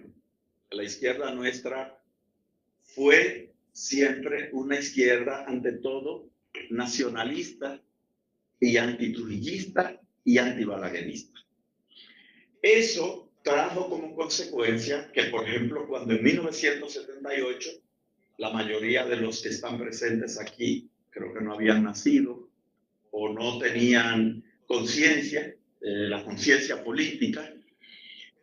fue siempre una izquierda, ante todo, nacionalista y antitrujillista y antibalaguerista. Eso trajo como consecuencia que, por ejemplo, cuando en 1978 la mayoría de los que están presentes aquí creo que no habían nacido o no tenían conciencia, la conciencia política,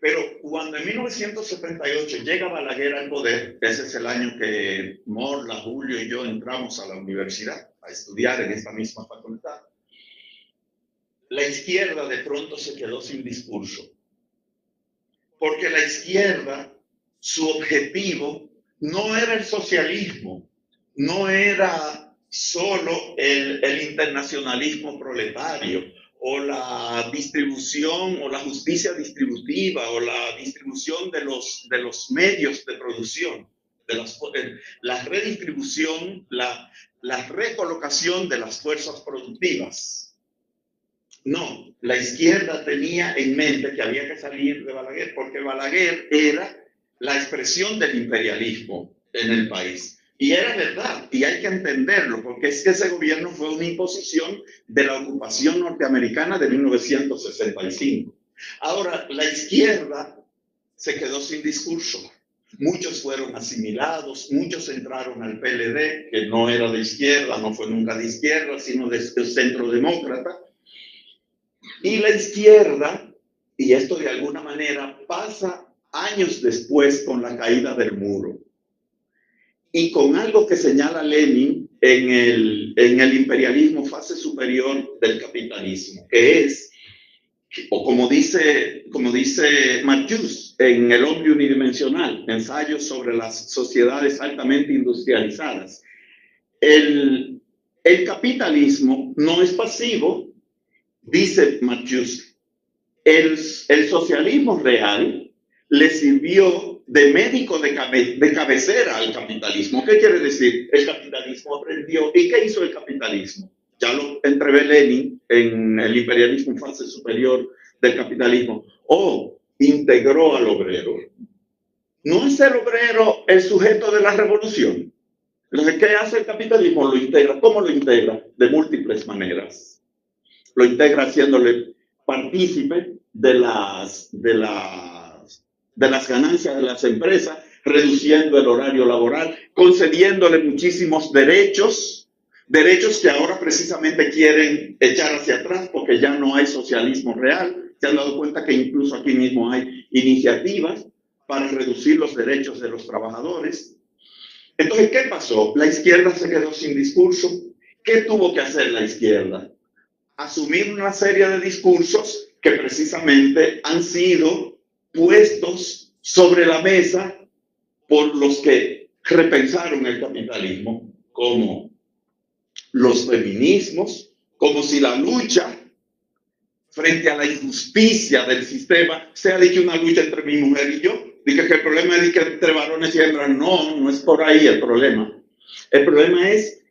Pero cuando en 1978 llega Balaguer al poder, ese es el año que Morla, Julio y yo entramos a la universidad a estudiar en esta misma facultad, la izquierda de pronto se quedó sin discurso. Porque la izquierda, su objetivo no era el socialismo, no era solo el internacionalismo proletario, o la distribución, o la justicia distributiva, o la distribución de los medios de producción, la redistribución, la recolocación de las fuerzas productivas. No, la izquierda tenía en mente que había que salir de Balaguer, porque Balaguer era la expresión del imperialismo en el país. Y era verdad, y hay que entenderlo, porque es que ese gobierno fue una imposición de la ocupación norteamericana de 1965. Ahora, la izquierda se quedó sin discurso. Muchos fueron asimilados, muchos entraron al PLD, que no era de izquierda, no fue nunca de izquierda, sino de centro demócrata. Y la izquierda, y esto de alguna manera pasa años después con la caída del muro, y con algo que señala Lenin en el imperialismo fase superior del capitalismo, que es, o como dice Marcuse en El hombre unidimensional, ensayos sobre las sociedades altamente industrializadas, el capitalismo no es pasivo, dice Marcuse. El socialismo real le sirvió de médico de cabecera al capitalismo. ¿Qué quiere decir? El capitalismo aprendió. ¿Y qué hizo el capitalismo? Ya lo entrevé Lenin en el imperialismo en fase superior del capitalismo. Integró al obrero. ¿No es el obrero el sujeto de la revolución? Entonces, ¿qué hace el capitalismo? Lo integra. ¿Cómo lo integra? De múltiples maneras. Lo integra haciéndole partícipe de las ganancias de las empresas, reduciendo el horario laboral, concediéndole muchísimos derechos que ahora precisamente quieren echar hacia atrás porque ya no hay socialismo real. Se han dado cuenta que incluso aquí mismo hay iniciativas para reducir los derechos de los trabajadores. Entonces, ¿qué pasó? La izquierda se quedó sin discurso. ¿Qué tuvo que hacer la izquierda? Asumir una serie de discursos que precisamente han sido puestos sobre la mesa por los que repensaron el capitalismo, como los feminismos, como si la lucha frente a la injusticia del sistema sea de que una lucha entre mi mujer y yo, de que el problema es de que entre varones y hembras. No es por ahí el problema. El problema es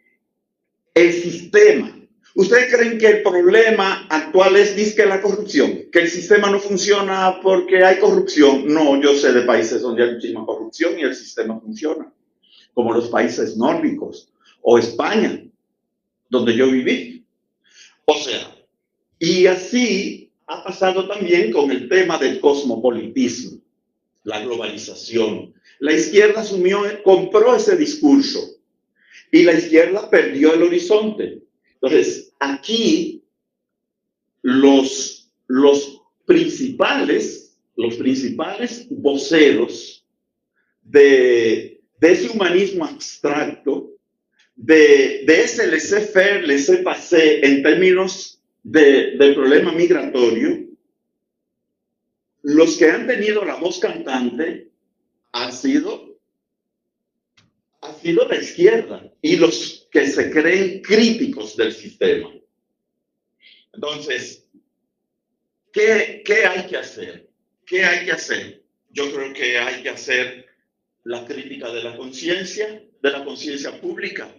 el sistema. ¿Ustedes creen que el problema actual es disque la corrupción? ¿Que el sistema no funciona porque hay corrupción? No, yo sé de países donde hay muchísima corrupción y el sistema funciona, como los países nórdicos o España, donde yo viví. O sea, y así ha pasado también con el tema del cosmopolitismo, la globalización. La izquierda compró ese discurso y la izquierda perdió el horizonte. Entonces, aquí los principales voceros de ese humanismo abstracto, de ese laissez-faire, laissez-passer en términos del problema migratorio, los que han tenido la voz cantante ha sido la izquierda y los que se creen críticos del sistema. Entonces, ¿qué hay que hacer? ¿Qué hay que hacer? Yo creo que hay que hacer la crítica de la conciencia pública.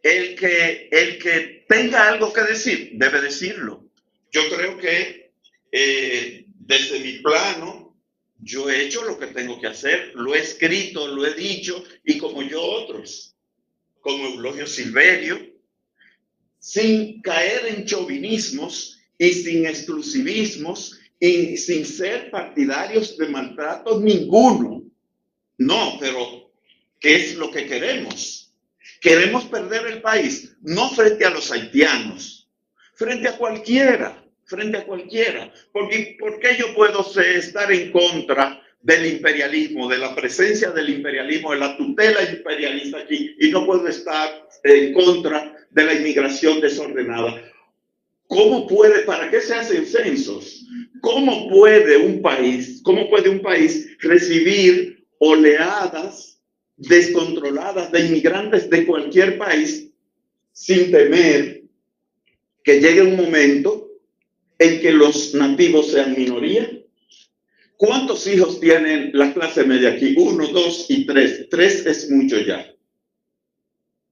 El que tenga algo que decir, debe decirlo. Yo creo que desde mi plano, yo he hecho lo que tengo que hacer, lo he escrito, lo he dicho, y como yo otros, como Eulogio Silverio, sin caer en chauvinismos y sin exclusivismos y sin ser partidarios de maltrato ninguno. No, pero ¿qué es lo que queremos? Queremos perder el país, no frente a los haitianos, frente a cualquiera, frente a cualquiera. ¿Por qué yo puedo estar en contra del imperialismo, de la presencia del imperialismo, de la tutela imperialista aquí, y no puedo estar en contra de la inmigración desordenada? ¿Cómo puede, para qué se hacen censos? ¿Cómo puede un país recibir oleadas descontroladas de inmigrantes de cualquier país sin temer que llegue un momento en que los nativos sean minoría? ¿Cuántos hijos tienen la clase media aquí? 1, 2 y 3. 3 es mucho ya.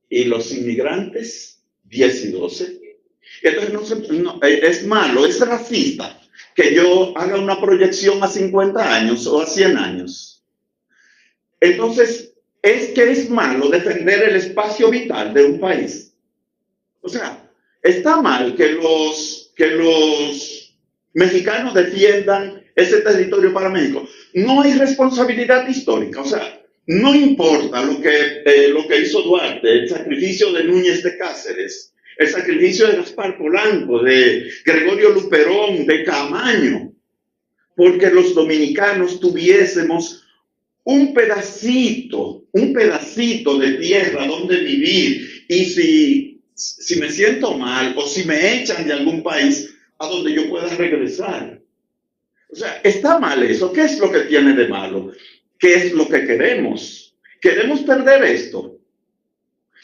¿Y los inmigrantes? 10 y 12. Entonces es malo, es racista que yo haga una proyección a 50 años o a 100 años. Entonces, es malo defender el espacio vital de un país. O sea, está mal que los mexicanos defiendan ese territorio para México. No hay responsabilidad histórica. O sea, no importa lo que hizo Duarte, el sacrificio de Núñez de Cáceres, el sacrificio de Gaspar Polanco, de Gregorio Luperón, de Camaño, porque los dominicanos tuviésemos un pedacito de tierra donde vivir. Y si me siento mal o si me echan de algún país, a donde yo pueda regresar. O sea, está mal eso. ¿Qué es lo que tiene de malo? ¿Qué es lo que queremos? ¿Queremos perder esto?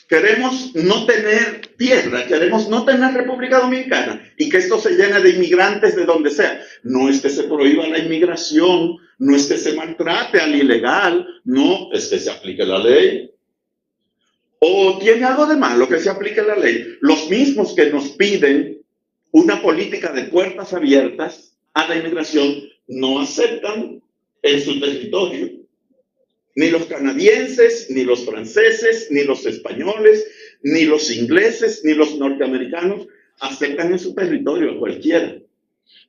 Queremos no tener tierra, queremos no tener República Dominicana y que esto se llene de inmigrantes de donde sea. No es que se prohíba la inmigración, no es que se maltrate al ilegal, no, es que se aplique la ley. ¿O tiene algo de malo que se aplique la ley? Los mismos que nos piden una política de puertas abiertas a la inmigración no aceptan en su territorio. Ni los canadienses, ni los franceses, ni los españoles, ni los ingleses, ni los norteamericanos aceptan en su territorio a cualquiera.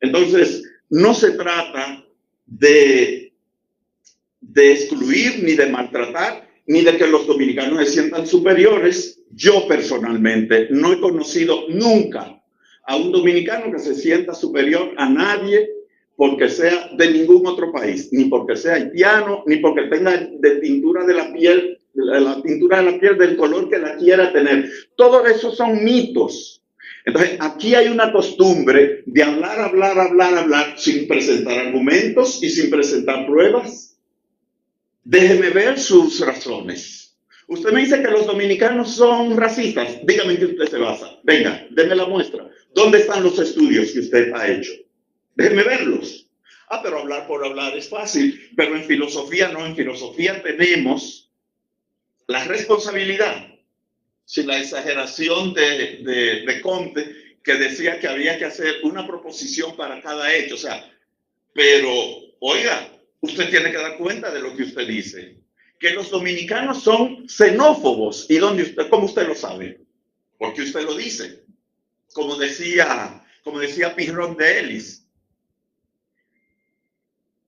Entonces, no se trata de excluir, ni de maltratar, ni de que los dominicanos se sientan superiores. Yo personalmente no he conocido nunca a un dominicano que se sienta superior a nadie porque sea de ningún otro país, ni porque sea haitiano, ni porque tenga de tintura de la piel, la tintura de la piel del color que la quiera tener. Todo eso son mitos. Entonces, aquí hay una costumbre de hablar, sin presentar argumentos y sin presentar pruebas. Déjeme ver sus razones. Usted me dice que los dominicanos son racistas. Dígame en qué usted se basa. Venga, déme la muestra. ¿Dónde están los estudios que usted ha hecho? Déjeme verlos. Pero hablar por hablar es fácil, pero en filosofía no. En filosofía tenemos la responsabilidad, sin la exageración de Comte, que decía que había que hacer una proposición para cada hecho. O sea, pero, oiga, usted tiene que dar cuenta de lo que usted dice. Que los dominicanos son xenófobos. ¿Y cómo usted lo sabe? Porque usted lo dice. Como decía Pirrón de Elis.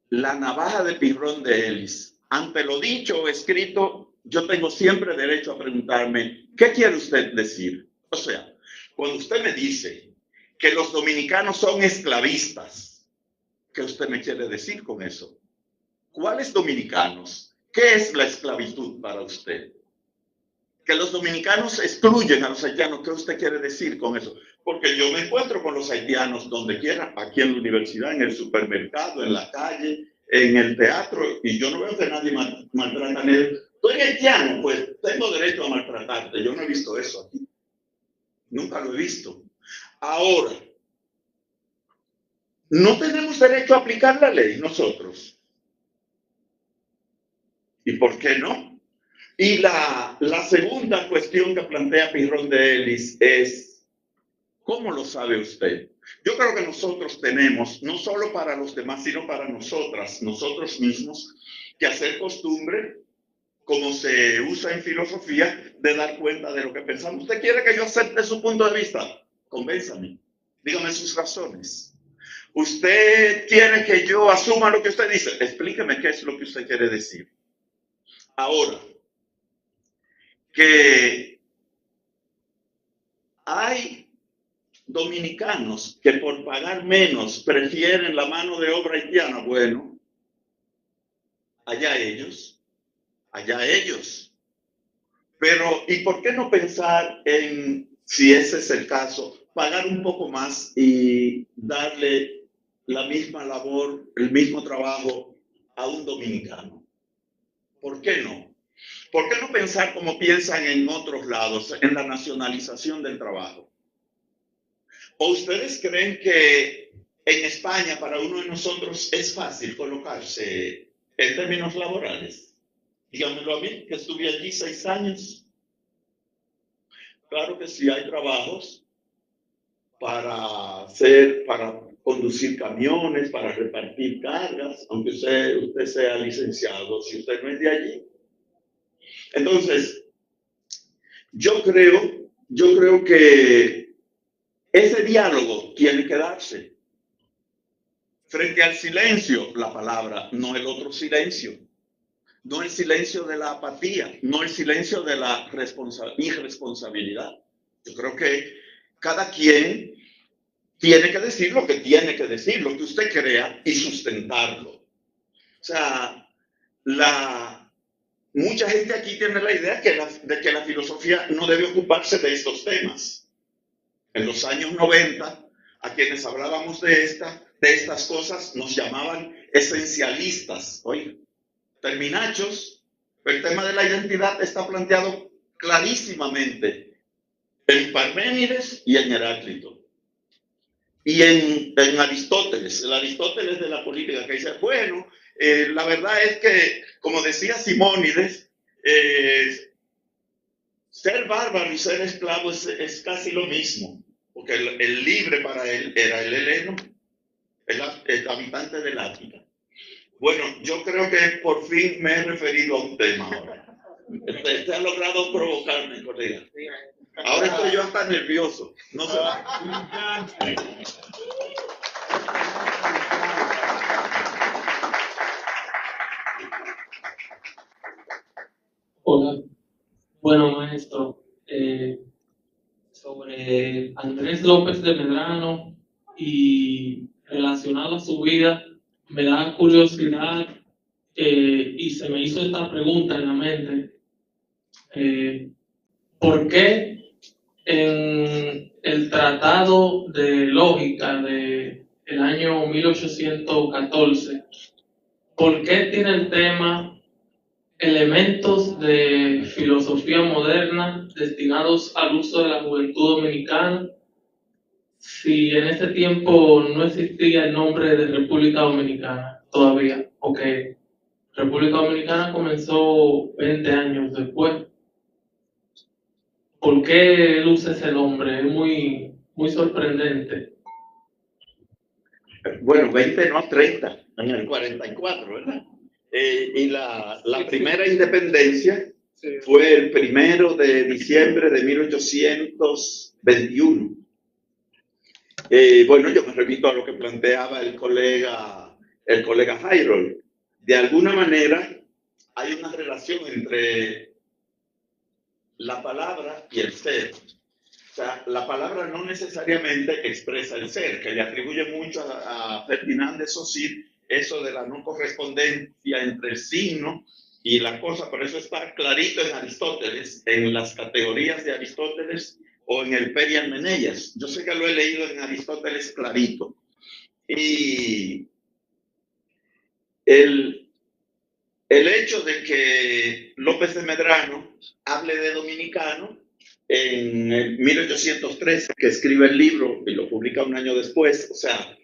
La navaja de Pirrón de Elis. Ante lo dicho o escrito, yo tengo siempre derecho a preguntarme, ¿qué quiere usted decir? O sea, cuando usted me dice que los dominicanos son esclavistas, ¿qué usted me quiere decir con eso? ¿Cuáles dominicanos? ¿Qué es la esclavitud para usted? Que los dominicanos excluyen a los haitianos, ¿qué usted quiere decir con eso? Porque yo me encuentro con los haitianos donde quiera, aquí en la universidad, en el supermercado, en la calle, en el teatro, y yo no veo que nadie maltrata a nadie. Soy haitiano, pues tengo derecho a maltratarte. Yo no he visto eso aquí. Nunca lo he visto. Ahora, no tenemos derecho a aplicar la ley nosotros. ¿Y por qué no? Y la segunda cuestión que plantea Pirrón de Elis es, ¿cómo lo sabe usted? Yo creo que nosotros tenemos, no solo para los demás, sino para nosotros mismos, que hacer costumbre, como se usa en filosofía, de dar cuenta de lo que pensamos. ¿Usted quiere que yo acepte su punto de vista? Convénzame. Dígame sus razones. ¿Usted quiere que yo asuma lo que usted dice? Explíqueme qué es lo que usted quiere decir. Ahora, que hay dominicanos que por pagar menos prefieren la mano de obra haitiana, bueno, allá ellos, allá ellos. Pero, ¿y por qué no pensar en, si ese es el caso, pagar un poco más y darle la misma labor, el mismo trabajo a un dominicano? ¿Por qué no? ¿Por qué no pensar como piensan en otros lados, en la nacionalización del trabajo? ¿O ustedes creen que en España para uno de nosotros es fácil colocarse en términos laborales? Díganmelo a mí, que estuve allí 6 años. Claro que sí hay trabajos para conducir camiones, para repartir cargas, aunque usted sea licenciado, si usted no es de allí. Entonces, yo creo que ese diálogo tiene que darse. Frente al silencio, la palabra, no el otro silencio. No el silencio de la apatía, no el silencio de la irresponsabilidad. Yo creo que cada quien tiene que decir lo que tiene que decir, lo que usted crea y sustentarlo. O sea, mucha gente aquí tiene la idea de que la filosofía no debe ocuparse de estos temas. En los años 90, a quienes hablábamos de estas cosas, nos llamaban esencialistas. Oye, terminachos, el tema de la identidad está planteado clarísimamente en Parménides y en Heráclito. Y en Aristóteles, el Aristóteles de la política, que dice, bueno, la verdad es que, como decía Simónides, ser bárbaro y ser esclavo es casi lo mismo, porque el libre para él era el heleno, el habitante del Ática. Bueno, yo creo que por fin me he referido a un tema ahora. Usted ha logrado provocarme, colega. Ahora estoy yo hasta nervioso. No sé. Hola. Bueno, maestro, sobre Andrés López de Medrano y relacionado a su vida, me da curiosidad y se me hizo esta pregunta en la mente. ¿Por qué en el Tratado de Lógica del año 1814, por qué tiene el tema elementos de filosofía moderna destinados al uso de la juventud dominicana, si en ese tiempo no existía el nombre de República Dominicana todavía? Porque República Dominicana comenzó 20 años después. ¿Por qué luce ese nombre? Es muy, muy sorprendente. Bueno, 20 no, 30, en el 44, ¿verdad? Y la primera independencia fue el 1 de diciembre de 1821. Bueno, yo me repito a lo que planteaba el colega Harold. De alguna manera hay una relación entre la palabra y el ser. O sea, la palabra no necesariamente expresa el ser, que le atribuye mucho a Ferdinand de Saussure eso de la no correspondencia entre el signo y la cosa, pero eso está clarito en Aristóteles, en las categorías de Aristóteles o en el Perian Meneias. Yo sé que lo he leído en Aristóteles clarito. Y el hecho de que López de Medrano hable de dominicano en el 1813, que escribe el libro y lo publica un año después, o sea,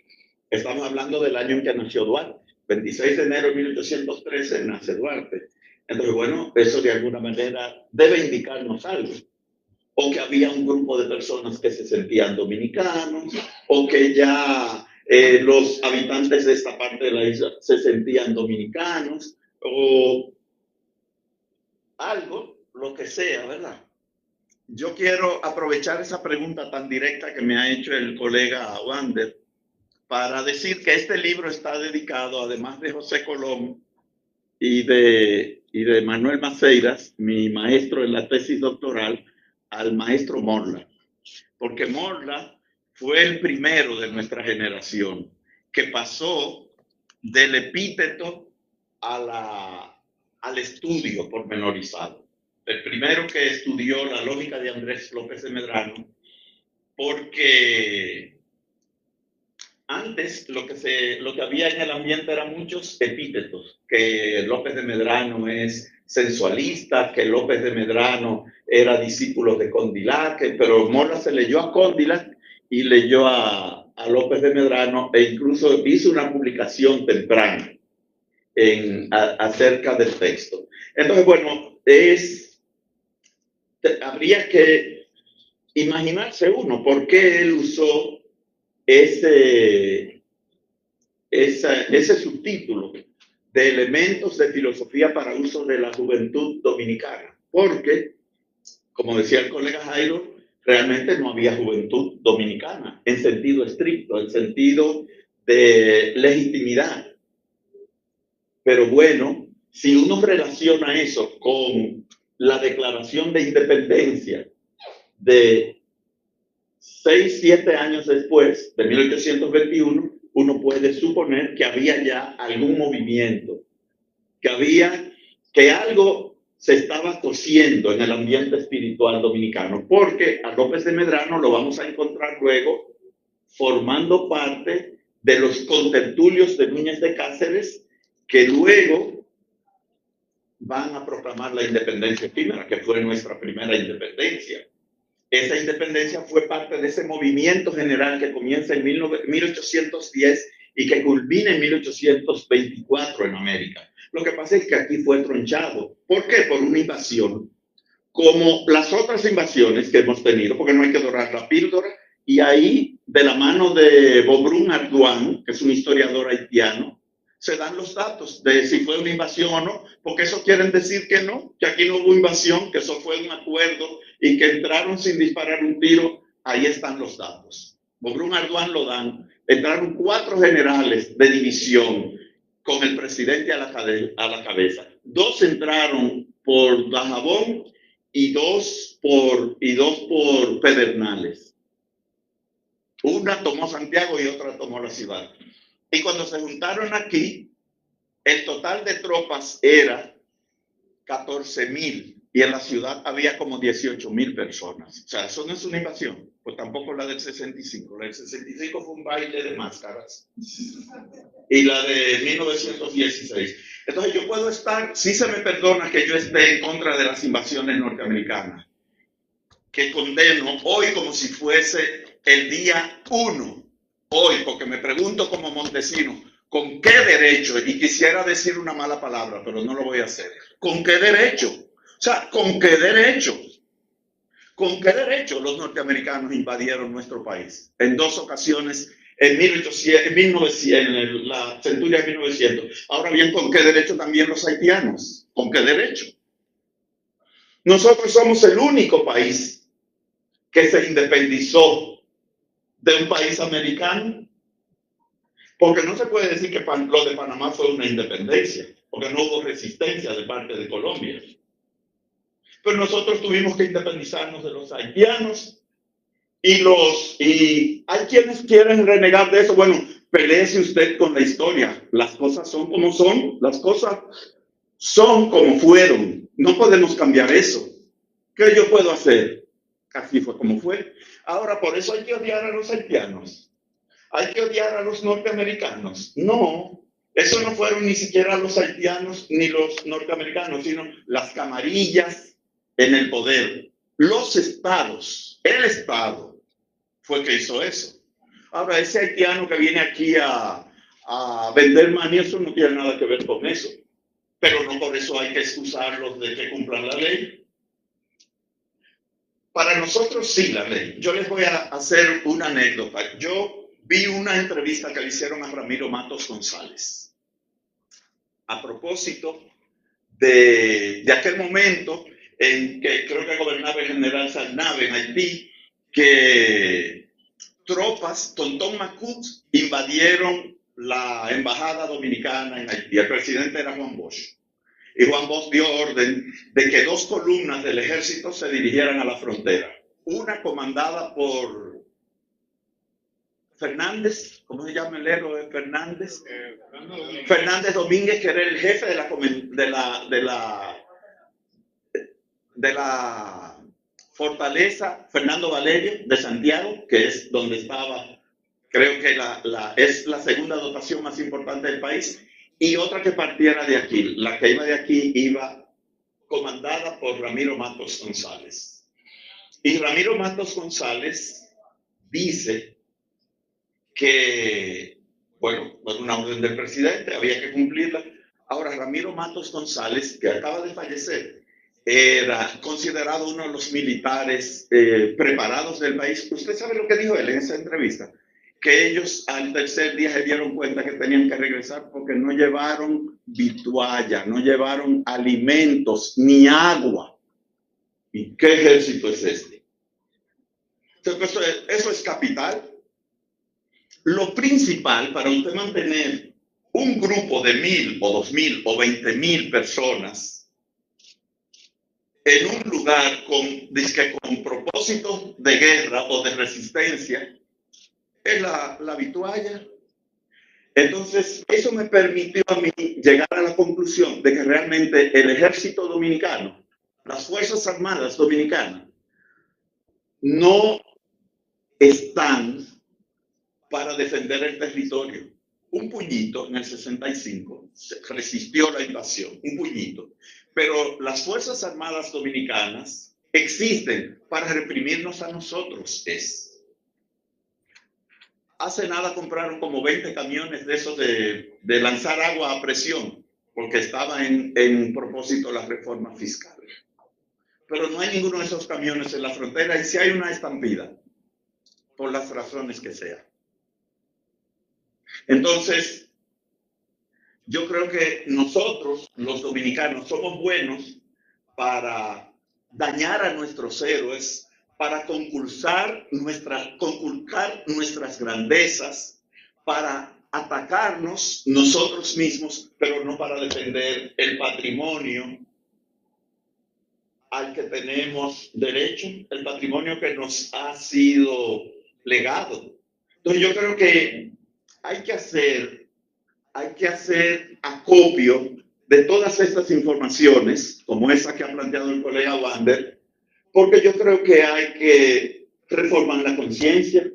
estamos hablando del año en que nació Duarte. 26 de enero de 1813 nace Duarte. Entonces, bueno, eso de alguna manera debe indicarnos algo. O que había un grupo de personas que se sentían dominicanos, o que ya los habitantes de esta parte de la isla se sentían dominicanos, o algo, lo que sea, ¿verdad? Yo quiero aprovechar esa pregunta tan directa que me ha hecho el colega Wander para decir que este libro está dedicado, además de José Colón y de Manuel Maceiras, mi maestro en la tesis doctoral, al maestro Morla. Porque Morla fue el primero de nuestra generación que pasó del epíteto al estudio pormenorizado. El primero que estudió la lógica de Andrés López de Medrano, porque antes lo que había en el ambiente eran muchos epítetos, que López de Medrano es sensualista, que López de Medrano era discípulo de Condillac, pero Mola se leyó a Condillac y leyó a López de Medrano e incluso hizo una publicación temprana acerca del texto. Entonces, bueno, habría que imaginarse uno por qué él usó ese subtítulo de elementos de filosofía para uso de la juventud dominicana. Porque, como decía el colega Jairo, realmente no había juventud dominicana en sentido estricto, en sentido de legitimidad. Pero bueno, si uno relaciona eso con la Declaración de Independencia de 6, 7 años después, de 1821, uno puede suponer que había ya algún movimiento, que algo se estaba cociendo en el ambiente espiritual dominicano, porque a López de Medrano lo vamos a encontrar luego formando parte de los contertulios de Núñez de Cáceres, que luego van a proclamar la independencia efímera, que fue nuestra primera independencia. Esa independencia fue parte de ese movimiento general que comienza en 1810 y que culmina en 1824 en América. Lo que pasa es que aquí fue tronchado. ¿Por qué? Por una invasión. Como las otras invasiones que hemos tenido, porque no hay que dorar la píldora, y ahí, de la mano de Bobrun Arduan, que es un historiador haitiano, se dan los datos de si fue una invasión o no, porque eso quieren decir que no, que aquí no hubo invasión, que eso fue un acuerdo y que entraron sin disparar un tiro. Ahí están los datos. Bobrun Arduan lo dan. Entraron 4 generales de división con el presidente a la cabeza. 2 entraron por Dajabón y 2 por Pedernales. Una tomó Santiago y otra tomó la ciudad. Y cuando se juntaron aquí, el total de tropas era 14,000 y en la ciudad había como 18,000 personas. O sea, eso no es una invasión, pues tampoco la del 65. La del 65 fue un baile de máscaras. Y la de 1916. Entonces yo puedo estar, sí se me perdona que yo esté en contra de las invasiones norteamericanas, que condeno hoy como si fuese el día 1. Hoy, porque me pregunto como montesino, ¿con qué derecho? Y quisiera decir una mala palabra, pero no lo voy a hacer. ¿Con qué derecho? O sea, ¿con qué derecho? ¿Con qué derecho los norteamericanos invadieron nuestro país? En 2 ocasiones, en 1900, en la centuria de 1900. Ahora bien, ¿con qué derecho también los haitianos? ¿Con qué derecho? Nosotros somos el único país que se independizó de un país americano, porque no se puede decir que lo de Panamá fue una independencia, porque no hubo resistencia de parte de Colombia. Pero nosotros tuvimos que independizarnos de los haitianos y hay quienes quieren renegar de eso. Bueno, peleese usted con la historia. Las cosas son como son, las cosas son como fueron. No podemos cambiar eso. ¿Qué yo puedo hacer? Así fue como fue. Ahora, por eso hay que odiar a los haitianos. Hay que odiar a los norteamericanos. No, eso no fueron ni siquiera los haitianos ni los norteamericanos, sino las camarillas en el poder. Los estados, el estado fue que hizo eso. Ahora, ese haitiano que viene aquí a vender maní, eso no tiene nada que ver con eso. Pero no por eso hay que excusarlos de que cumplan la ley. Para nosotros sí la ley. Yo les voy a hacer una anécdota. Yo vi una entrevista que le hicieron a Ramiro Matos González a propósito de aquel momento en que creo que gobernaba el general Salnave en Haití, que tropas, Tontón Macut, invadieron la embajada dominicana en Haití. El presidente era Juan Bosch. Y Juan Bosch dio orden de que 2 columnas del ejército se dirigieran a la frontera. Una comandada por Fernández, ¿cómo se llama el héroe Fernández? Fernández Domínguez, que era el jefe de la fortaleza Fernando Valerio de Santiago, que es donde estaba, creo que es la segunda dotación más importante del país, y otra que partiera de aquí. La que iba de aquí iba comandada por Ramiro Matos González. Y Ramiro Matos González dice que, bueno, era una orden del presidente, había que cumplirla. Ahora, Ramiro Matos González, que acaba de fallecer, era considerado uno de los militares preparados del país. ¿Usted sabe lo que dijo él en esa entrevista? Que ellos al tercer día se dieron cuenta que tenían que regresar porque no llevaron vitualla, no llevaron alimentos ni agua. ¿Y qué ejército es este? Entonces, eso es capital. Lo principal para usted mantener un grupo de 1,000 o 2,000 o 20,000 personas en un lugar con propósito de guerra o de resistencia es la vitualla. Entonces, eso me permitió a mí llegar a la conclusión de que realmente el ejército dominicano, las Fuerzas Armadas dominicanas, no están para defender el territorio. Un puñito en el 65 resistió la invasión, un puñito. Pero las Fuerzas Armadas dominicanas existen para reprimirnos a nosotros. Hace nada compraron como 20 camiones de esos de lanzar agua a presión, porque estaba en propósito la reforma fiscal. Pero no hay ninguno de esos camiones en la frontera y si hay una estampida, por las razones que sean. Entonces, yo creo que nosotros, los dominicanos, somos buenos para dañar a nuestros héroes, para conculcar nuestras grandezas, para atacarnos nosotros mismos, pero no para defender el patrimonio al que tenemos derecho, el patrimonio que nos ha sido legado. Entonces yo creo que hay que hacer acopio de todas estas informaciones, como esa que ha planteado el colega Wander, porque yo creo que hay que reformar la conciencia,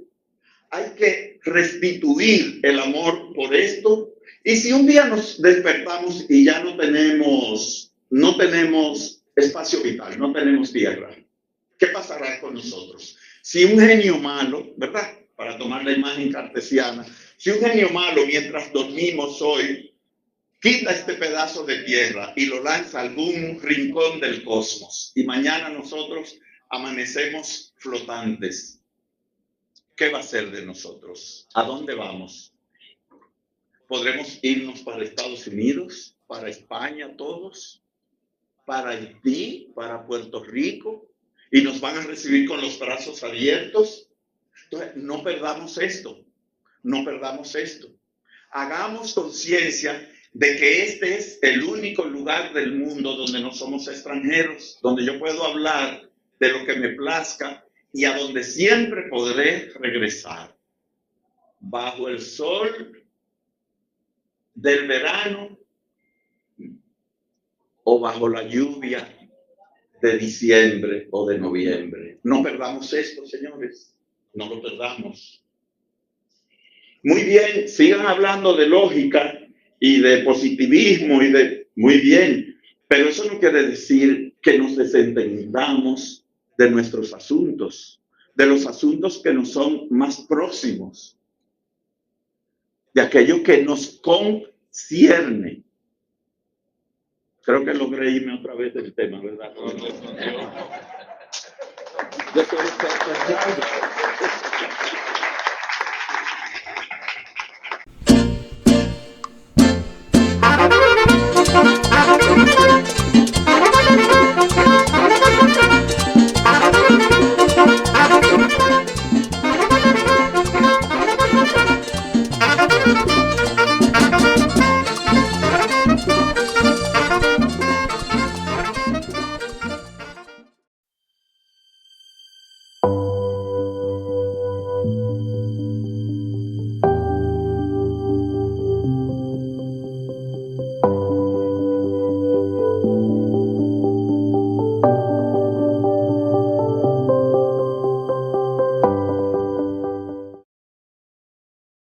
hay que restituir el amor por esto, y si un día nos despertamos y ya no tenemos espacio vital, no tenemos tierra, ¿qué pasará con nosotros? Si un genio malo, ¿verdad? Para tomar la imagen cartesiana, si un genio malo mientras dormimos hoy quita este pedazo de tierra y lo lanza a algún rincón del cosmos y mañana nosotros amanecemos flotantes, ¿qué va a ser de nosotros? ¿A dónde vamos? ¿Podremos irnos para Estados Unidos, para España todos, para Haití, para Puerto Rico y nos van a recibir con los brazos abiertos? Entonces, no perdamos esto. No perdamos esto. Hagamos conciencia de que este es el único lugar del mundo donde no somos extranjeros, donde yo puedo hablar de lo que me plazca y a donde siempre podré regresar. Bajo el sol del verano o bajo la lluvia de diciembre o de noviembre. No perdamos esto, señores. No lo perdamos. Muy bien, sigan hablando de lógica y de positivismo muy bien, pero eso no quiere decir que nos desentendamos de nuestros asuntos, de los asuntos que nos son más próximos, de aquello que nos concierne. Creo que logré irme otra vez del tema, ¿verdad? Yo